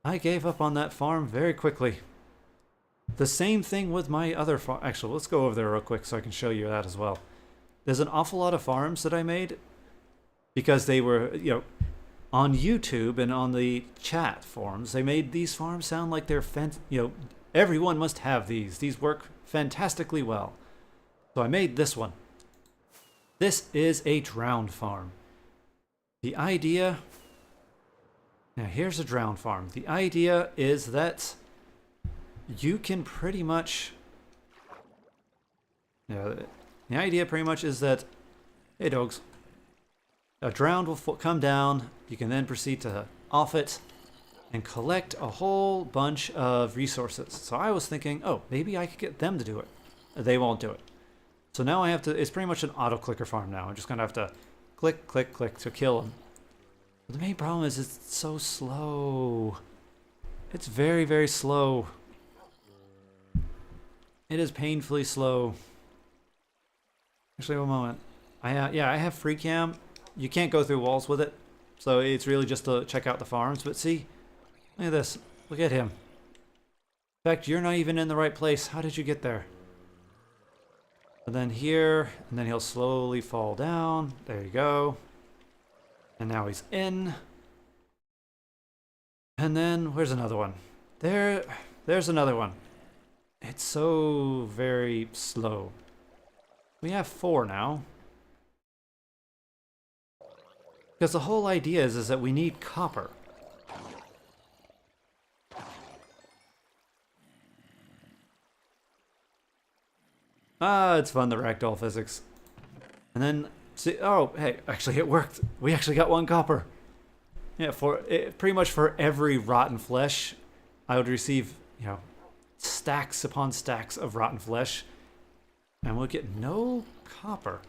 Speaker 1: I gave up on that farm very quickly. The same thing with my other farm. Actually, let's go over there real quick so I can show you that as well. There's an awful lot of farms that I made because they were, on YouTube and on the chat forums, they made these farms sound like they're, everyone must have these. These work fantastically well. So I made this one. This is a drowned farm. The idea... Now here's a drowned farm. The idea is that you can pretty much... The idea pretty much is that... Hey dogs. A drowned will come down. You can then proceed to off it and collect a whole bunch of resources. So I was thinking, oh, maybe I could get them to do it. They won't do it. So now I have to, it's pretty much an auto clicker farm now. I'm just gonna have to click, click, click to kill him. But the main problem is it's so slow. It's very, very slow. It is painfully slow. Actually, one moment. Yeah, I have free cam. You can't go through walls with it. So it's really just to check out the farms. But see, look at this. Look at him. In fact, you're not even in the right place. How did you get there? And then here, and then he'll slowly fall down. There you go. And now he's in. And then, where's another one? There's another one. It's so very slow. We have 4 now. Because the whole idea is that we need copper. Ah, it's fun, the ragdoll physics. And then, see, oh, hey, actually it worked. We actually got 1 copper. Yeah, pretty much for every rotten flesh, I would receive, you know, stacks upon stacks of rotten flesh, and we'll get no copper.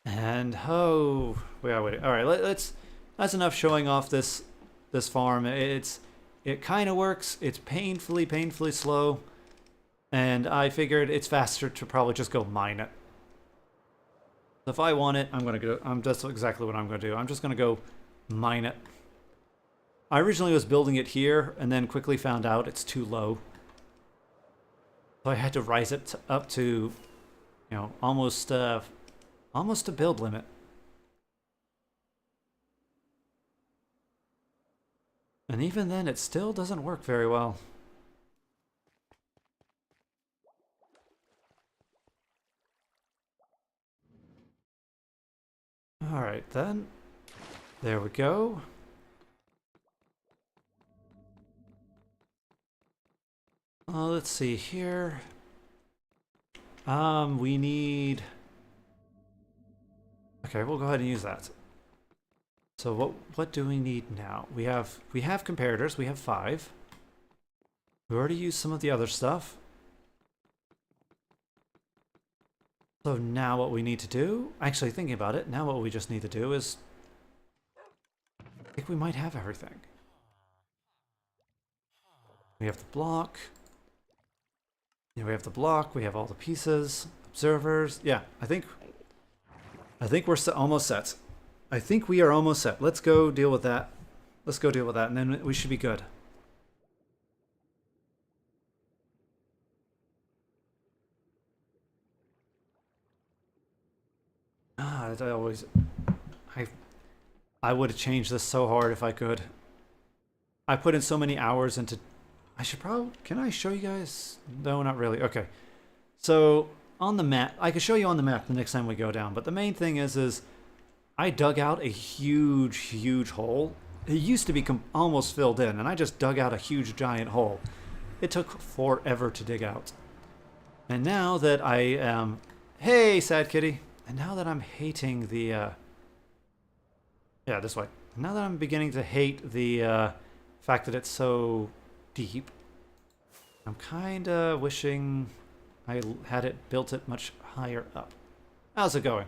Speaker 1: And oh, wait. All right, let's. That's enough showing off this farm. It kind of works. It's painfully slow, and I figured it's faster to probably just go mine it. If I want it, I'm gonna go. That's exactly what I'm gonna do. I'm just gonna go mine it. I originally was building it here, and then quickly found out it's too low. So I had to rise it up to, you know, almost a build limit. And even then, it still doesn't work very well. All right, then. There we go. Let's see here. We need... Okay, we'll go ahead and use that. So what do we need now? We have comparators. We have 5. We already used some of the other stuff. So now what we need to do, actually thinking about it, now what we just need to do is, I think we might have everything. We have the block. Yeah, we have the block, we have all the pieces, observers. Yeah, I think we're almost set. I think we are almost set. Let's go deal with that. Let's go deal with that, and then we should be good. I would have changed this so hard if I could. I put in so many hours into... I should probably... Can I show you guys? No, not really. Okay. So, on the map... I could show you on the map the next time we go down, but the main thing is I dug out a huge hole. It used to be almost filled in, and I just dug out a huge giant hole. It took forever to dig out. And now that I am... Hey, sad kitty! And now that I'm hating the... Yeah, this way. Now that I'm beginning to hate the fact that it's so deep, I'm kind of wishing I had built it much higher up. How's it going?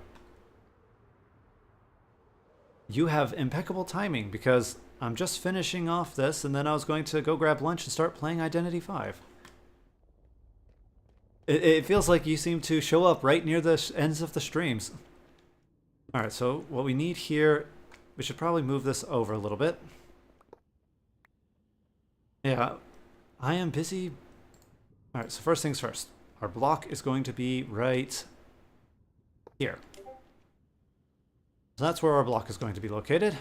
Speaker 1: You have impeccable timing, because I'm just finishing off this, and then I was going to go grab lunch and start playing Identity V. It feels like you seem to show up right near the ends of the streams. Alright, so what we need here... We should probably move this over a little bit. Yeah, I am busy. Alright, so first things first. Our block is going to be right here. So that's where our block is going to be located.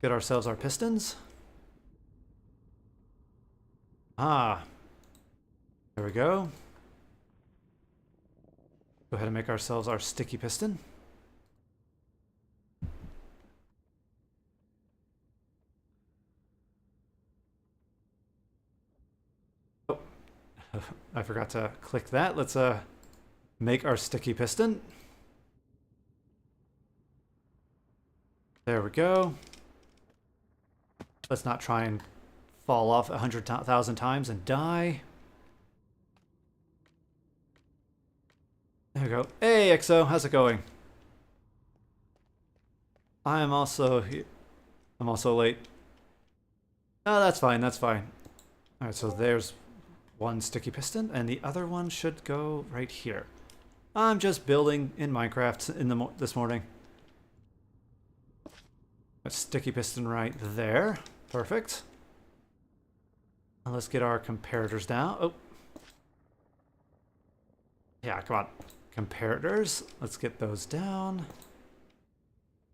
Speaker 1: Get ourselves our pistons. Ah. There we go. Go ahead and make ourselves our sticky piston. I forgot to click that. Let's make our sticky piston. There we go. Let's not try and fall off 100,000 times and die. go. Hey, EXO, how's it going? I am also here. I'm also late. Oh, that's fine, that's fine. Alright, so there's one sticky piston, and the other one should go right here. I'm just building in Minecraft in this morning. A sticky piston right there. Perfect. Now let's get our comparators down. Oh. Yeah, come on. Comparators. Let's get those down.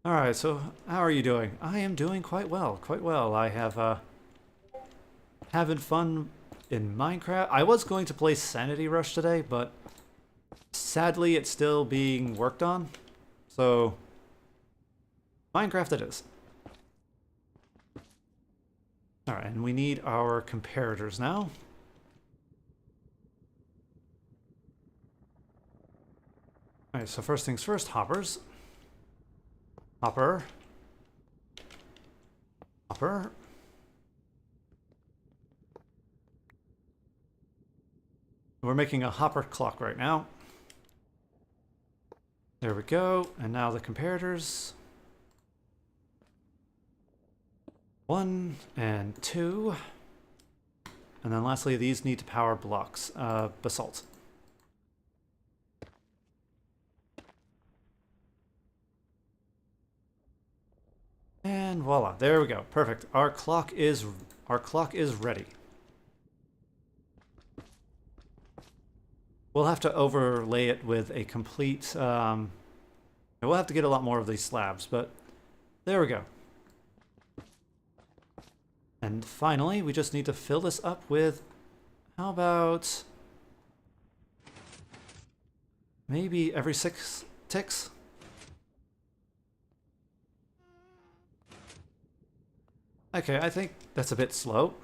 Speaker 1: Alright, so how are you doing? I am doing quite well, quite well. I have, having fun in Minecraft. I was going to play Sanity Rush today, but sadly it's still being worked on. So, Minecraft it is. Alright, and we need our comparators now. Alright, so first things first, hoppers. Hopper. Hopper. We're making a hopper clock right now. There we go. And now the comparators. 1 and 2. And then lastly, these need to power blocks. Basalt. And voila, there we go. Perfect. Our clock is ready. We'll have to overlay it with a complete we'll have to get a lot more of these slabs, but there we go. And finally, we just need to fill this up with, how about maybe every 6 ticks? Okay, I think that's a bit slow.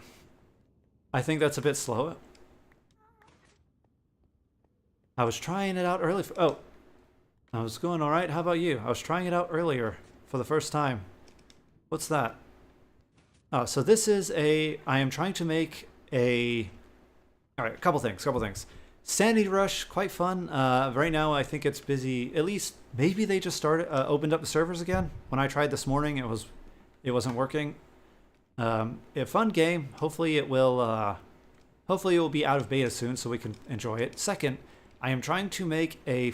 Speaker 1: I think that's a bit slow. I was trying it out early. Oh, I was going all right. How about you? I was trying it out earlier for the first time. What's that? Oh, so this is I am trying to make a... All right, a couple things. Sanity Rush, quite fun. Right now, I think it's busy. At least, maybe they just opened up the servers again. When I tried this morning, it wasn't working. A fun game. Hopefully it will be out of beta soon so we can enjoy it. Second, I am trying to make a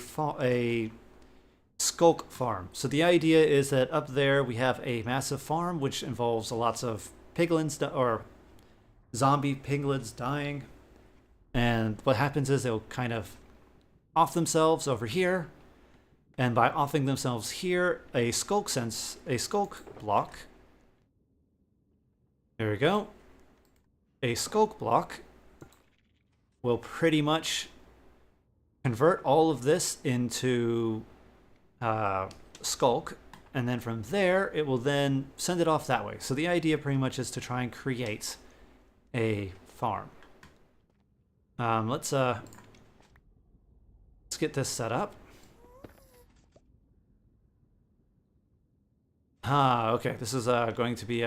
Speaker 1: skulk farm. So the idea is that up there we have a massive farm which involves lots of piglins or zombie piglins dying. And what happens is they'll kind of off themselves over here. And by offing themselves here, a skulk block. There we go. A skulk block will pretty much convert all of this into skulk, and then from there it will then send it off that way. So the idea pretty much is to try and create a farm. Let's get this set up. Okay, this is going to be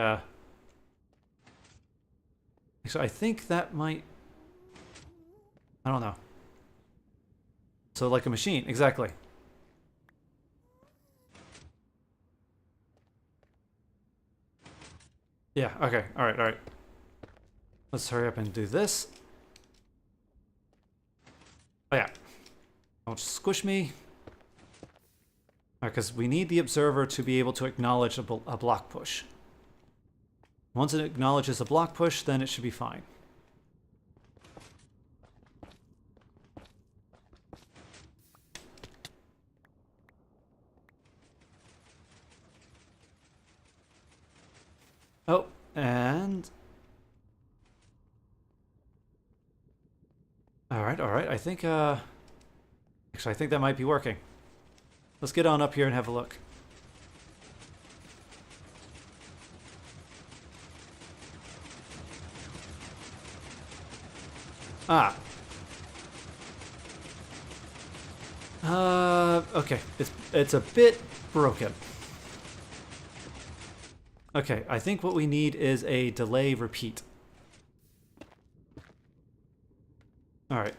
Speaker 1: so I think that might... I don't know. So like a machine, exactly. Yeah, okay, alright. Let's hurry up and do this. Oh yeah. Don't squish me. Because we need the observer to be able to acknowledge a block push. Once it acknowledges a block push, then it should be fine. Oh, and... Alright, I think, actually, I think that might be working. Let's get on up here and have a look. Okay. It's a bit broken. Okay, I think what we need is a delay repeat. Alright.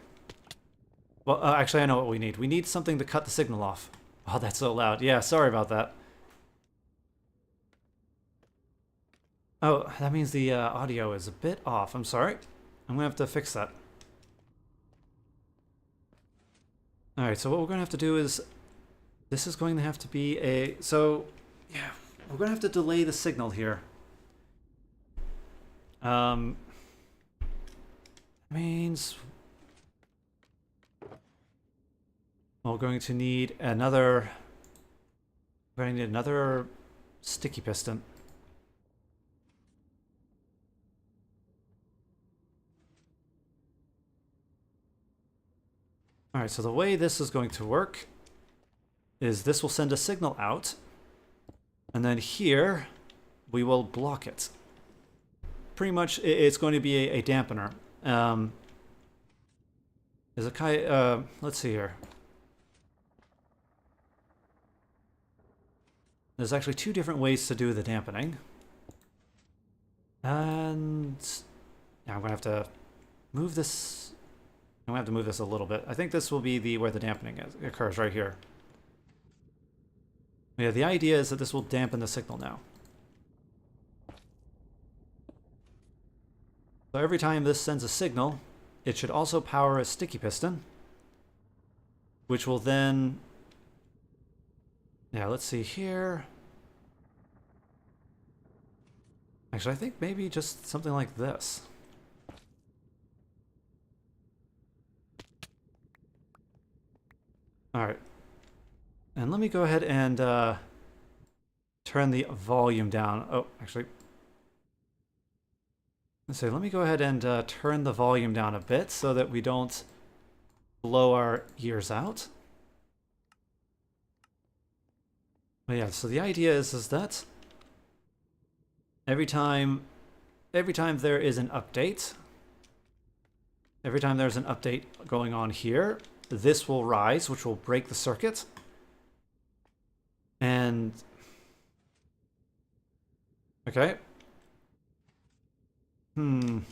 Speaker 1: Well, actually, I know what we need. We need something to cut the signal off. Oh, that's so loud. Yeah, sorry about that. Oh, that means the audio is a bit off. I'm sorry. I'm gonna have to fix that. Alright, so what we're gonna have to do is... This is going to have to be a... So, yeah, we're gonna have to delay the signal here. Means... We're going to need another... We're going to need another sticky piston. Alright, so the way this is going to work is this will send a signal out, and then here we will block it. Pretty much it's going to be a dampener. Is a let's see here. There's actually two different ways to do the dampening. And now I'm gonna have to move this. I'm gonna have to move this a little bit. I think this will be where the dampening occurs, right here. Yeah, the idea is that this will dampen the signal now. So every time this sends a signal, it should also power a sticky piston, which will then... Yeah, let's see here. Actually, I think maybe just something like this. Alright. And let me go ahead and turn the volume down. Oh, actually... Let's see, let me go ahead and turn the volume down a bit so that we don't blow our ears out. But yeah, so the idea is that every time there is an update, every time there's an update going on here, this will rise, which will break the circuit. And okay. Alright,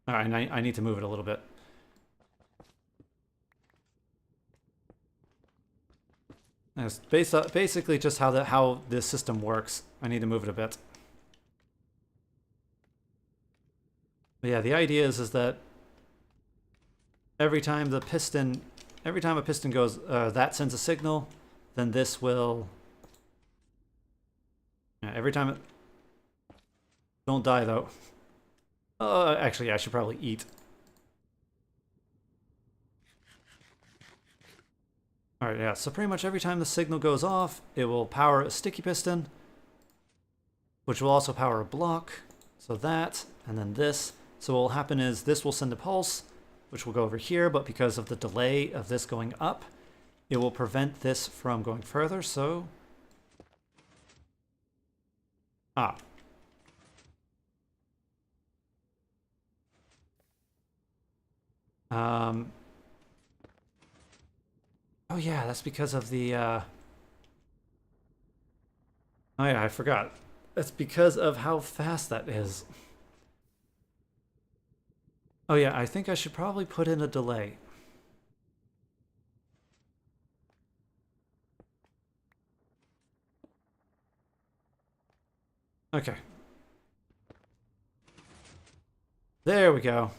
Speaker 1: I need to move it a little bit. It's basically just how this system works. I need to move it a bit. But yeah, the idea is that every time a piston goes, that sends a signal, then this will... Yeah, every time it... Don't die, though. Actually, yeah, I should probably eat. Alright, yeah, so pretty much every time the signal goes off, it will power a sticky piston, which will also power a block. So that, and then this. So what will happen is this will send a pulse, which will go over here, but because of the delay of this going up, it will prevent this from going further, so... Ah. Oh yeah, that's because of the, Oh yeah, I forgot. That's because of how fast that is. Oh yeah, I think I should probably put in a delay. Okay. There we go.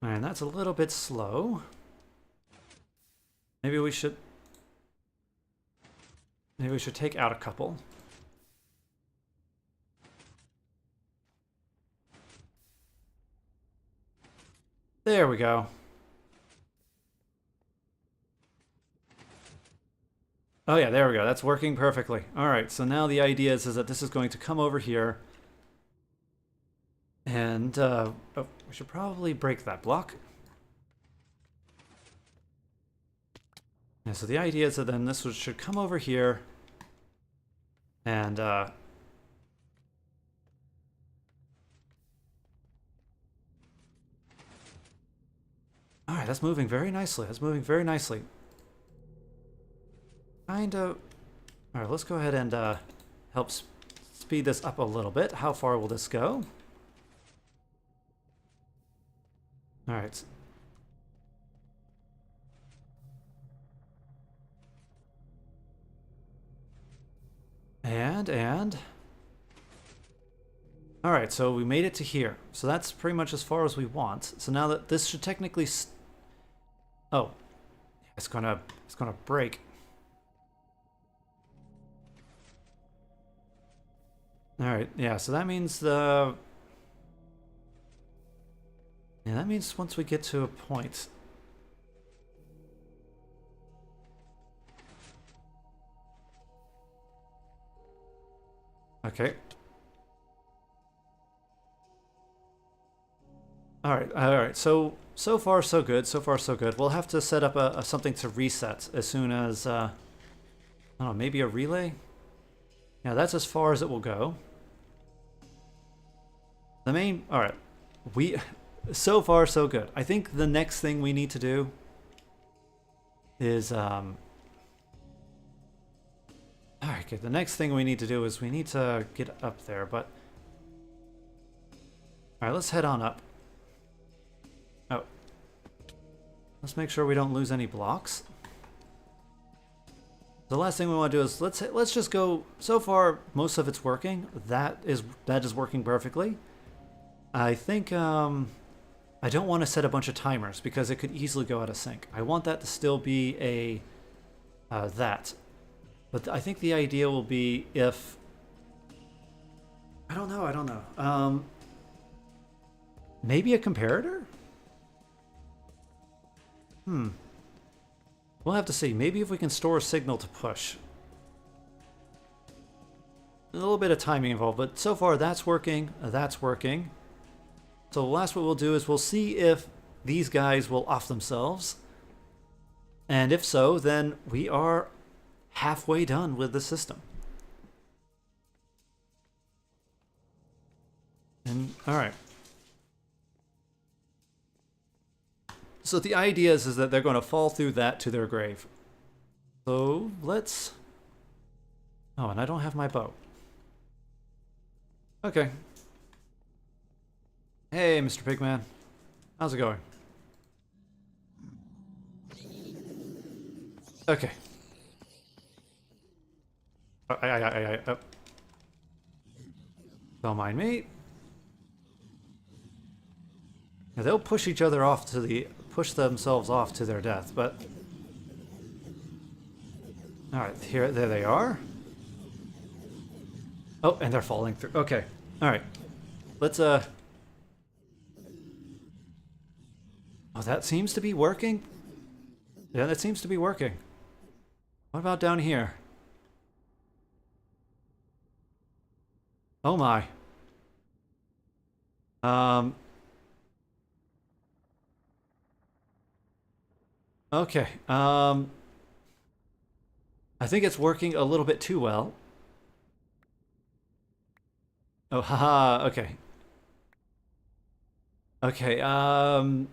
Speaker 1: And that's a little bit slow. Maybe we should take out a couple. There we go. Oh yeah, there we go. That's working perfectly. All right, so now the idea is that this is going to come over here. And, oh, we should probably break that block. Yeah, so the idea is that then this should come over here. And, alright, that's moving very nicely. That's moving very nicely. Kind of... Alright, let's go ahead and, help speed this up a little bit. How far will this go? All right. And... All right, so we made it to here. So that's pretty much as far as we want. So now that this should technically... Oh, it's gonna break. All right, yeah, so that means the... Yeah, that means once we get to a point... Okay. All right. So far so good. So far so good. We'll have to set up a something to reset as soon as I don't know, maybe a relay. Yeah, that's as far as it will go. The main. All right. So far so good. I think the next thing we need to do is All right. Okay. The next thing we need to do is we need to get up there, but. All right. Let's head on up. Oh. Let's make sure we don't lose any blocks. The last thing we want to do is let's just go. So far, most of it's working. That is working perfectly. I think I don't want to set a bunch of timers because it could easily go out of sync. I want that to still be a that. But I think the idea will be if I don't know. Maybe a comparator? We'll have to see. Maybe if we can store a signal to push. A little bit of timing involved, but so far that's working. That's working. So the last what we'll do is we'll see if these guys will off themselves. And if so, then we are halfway done with the system. And all right. So the idea is that they're going to fall through that to their grave. So let's... Oh, and I don't have my bow. Okay. Hey, Mr. Pigman. How's it going? Okay. Don't mind me. Now, they'll push each other off to the... push themselves off to their death, but... Alright, there they are. Oh, and they're falling through. Okay. Alright. Let's, Oh, that seems to be working. Yeah, that seems to be working. What about down here? Oh my. Okay. I think it's working a little bit too well. Oh, haha. Okay. Okay. Alright.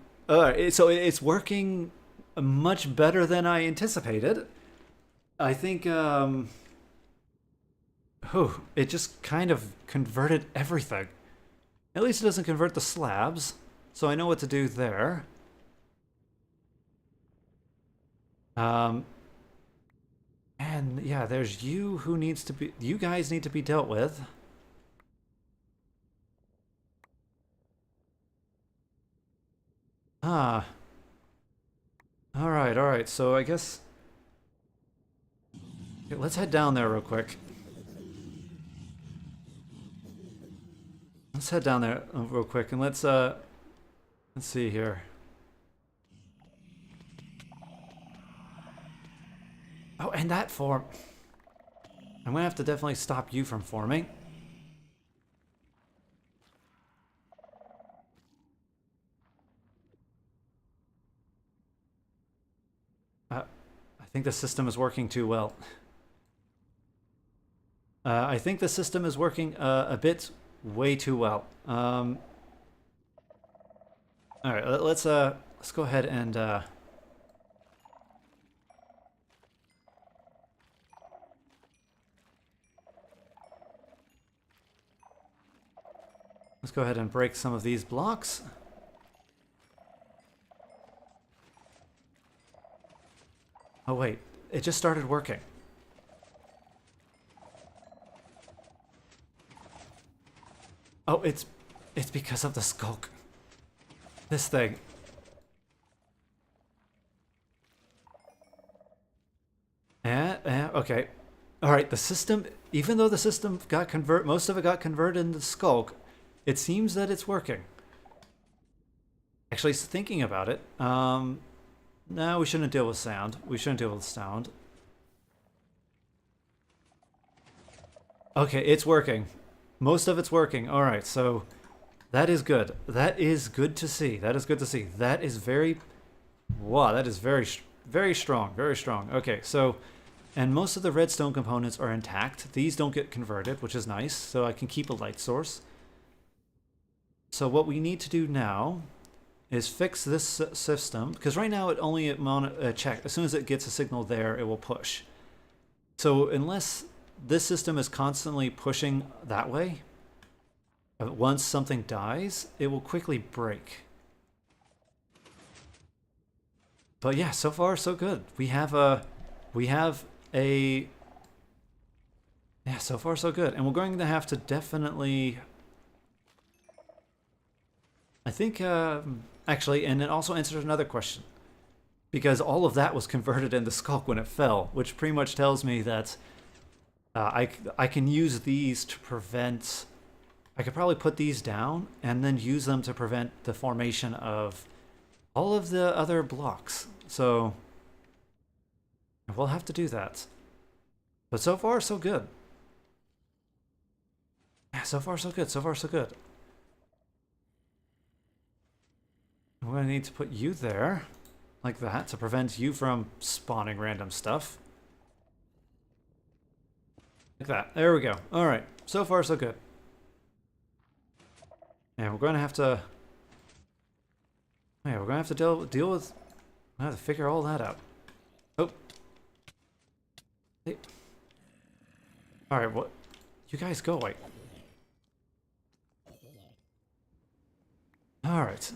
Speaker 1: So it's working much better than I anticipated. I think. It just kind of converted everything. At least it doesn't convert the slabs, so I know what to do there. And yeah, there's you who needs to be... You guys need to be dealt with. Ah. Alright, so I guess... Okay, let's head down there real quick. Let's head down there real quick and let's see here. Oh, and that form. I'm gonna have to definitely stop you from forming. I think the system is working too well. I think the system is working a bit way too well. All right, let's go ahead and Let's go ahead and break some of these blocks. Oh wait, it just started working. Oh, it's because of the skulk. This thing. Okay. All right, the system, even though the system got most of it got converted into skulk, it seems that it's working. Actually, thinking about it, no, we shouldn't deal with sound. We shouldn't deal with sound. Okay, it's working. Most of it's working. All right, so that is good. That is good to see. That is good to see. That is very, wow, that is very strong, very strong. Okay, so, and most of the redstone components are intact. These don't get converted, which is nice, so I can keep a light source. So what we need to do now is fix this system, because right now it only check. As soon as it gets a signal there, it will push. So unless this system is constantly pushing that way, once something dies, it will quickly break. But yeah, so far so good. We have a yeah, so far so good. And we're going to have to definitely, I think, actually, and it also answered another question, because all of that was converted into skulk when it fell, which pretty much tells me that I can use these to prevent, I could probably put these down and then use them to prevent the formation of all of the other blocks. So we'll have to do that. But so far, so good. Yeah, so far, so good. So far, so good. We're going to need to put you there, like that, to prevent you from spawning random stuff. Like that. There we go. Alright. So far, so good. And we're going to have to... yeah, we're going to have to deal with... I have to figure all that out. Oh. Hey. Alright, what? You guys go away. Alright.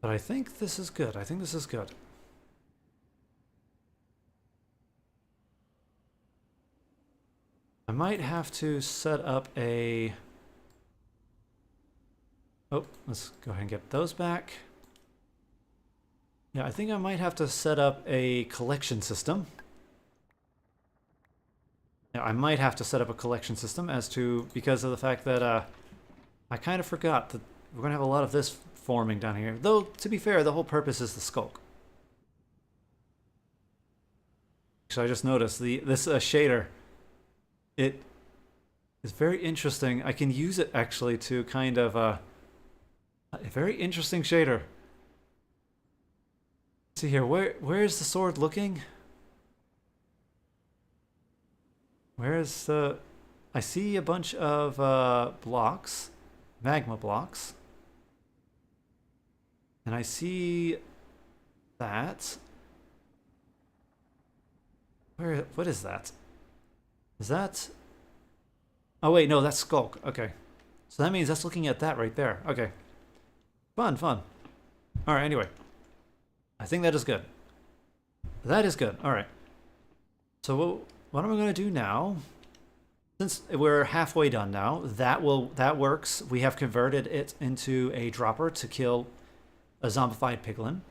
Speaker 1: But I think this is good. I think this is good. I might have to set up a... oh, let's go ahead and get those back. Yeah, I think I might have to set up a collection system. Yeah, I might have to set up a collection system because of the fact that I kind of forgot that we're going to have a lot of this forming down here. Though, to be fair, the whole purpose is the skulk. So I just noticed this shader. It is very interesting. I can use it actually to kind of a very interesting shader. Let's see here, where is the sword looking? Where is the... I see a bunch of blocks, magma blocks. And I see that. What is that? Is that... oh wait, no, that's skulk. Okay. So that means that's looking at that right there. Okay. Fun, fun. Alright, anyway. I think that is good. That is good. Alright. So what am I going to do now? Since we're halfway done now, that works. We have converted it into a dropper to kill a zombified piglin.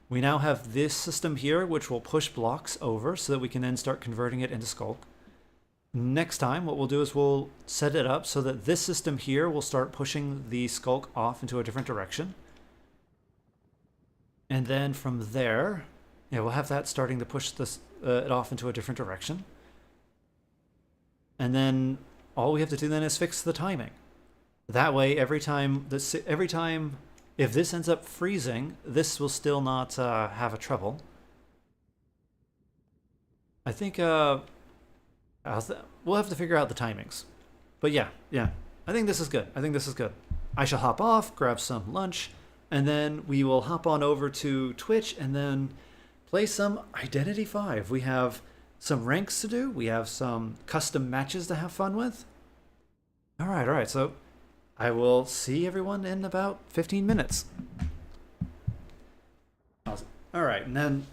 Speaker 1: We now have this system here, which will push blocks over so that we can then start converting it into skulk. Next time, what we'll do is we'll set it up so that this system here will start pushing the skulk off into a different direction. And then from there, yeah, we'll have that starting to push this it off into a different direction. And then all we have to do then is fix the timing. That way, every time if this ends up freezing, this will still not have a trouble. I think we'll have to figure out the timings. But yeah, I think this is good. I think this is good. I shall hop off, grab some lunch, and then we will hop on over to Twitch and then play some Identity V. We have some ranks to do. We have some custom matches to have fun with. All right. So I will see everyone in about 15 minutes. All right, and then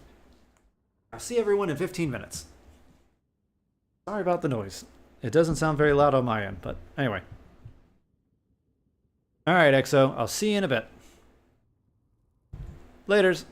Speaker 1: I'll see everyone in 15 minutes. Sorry about the noise. It doesn't sound very loud on my end, but anyway. All right, EXO, I'll see you in a bit. Laters.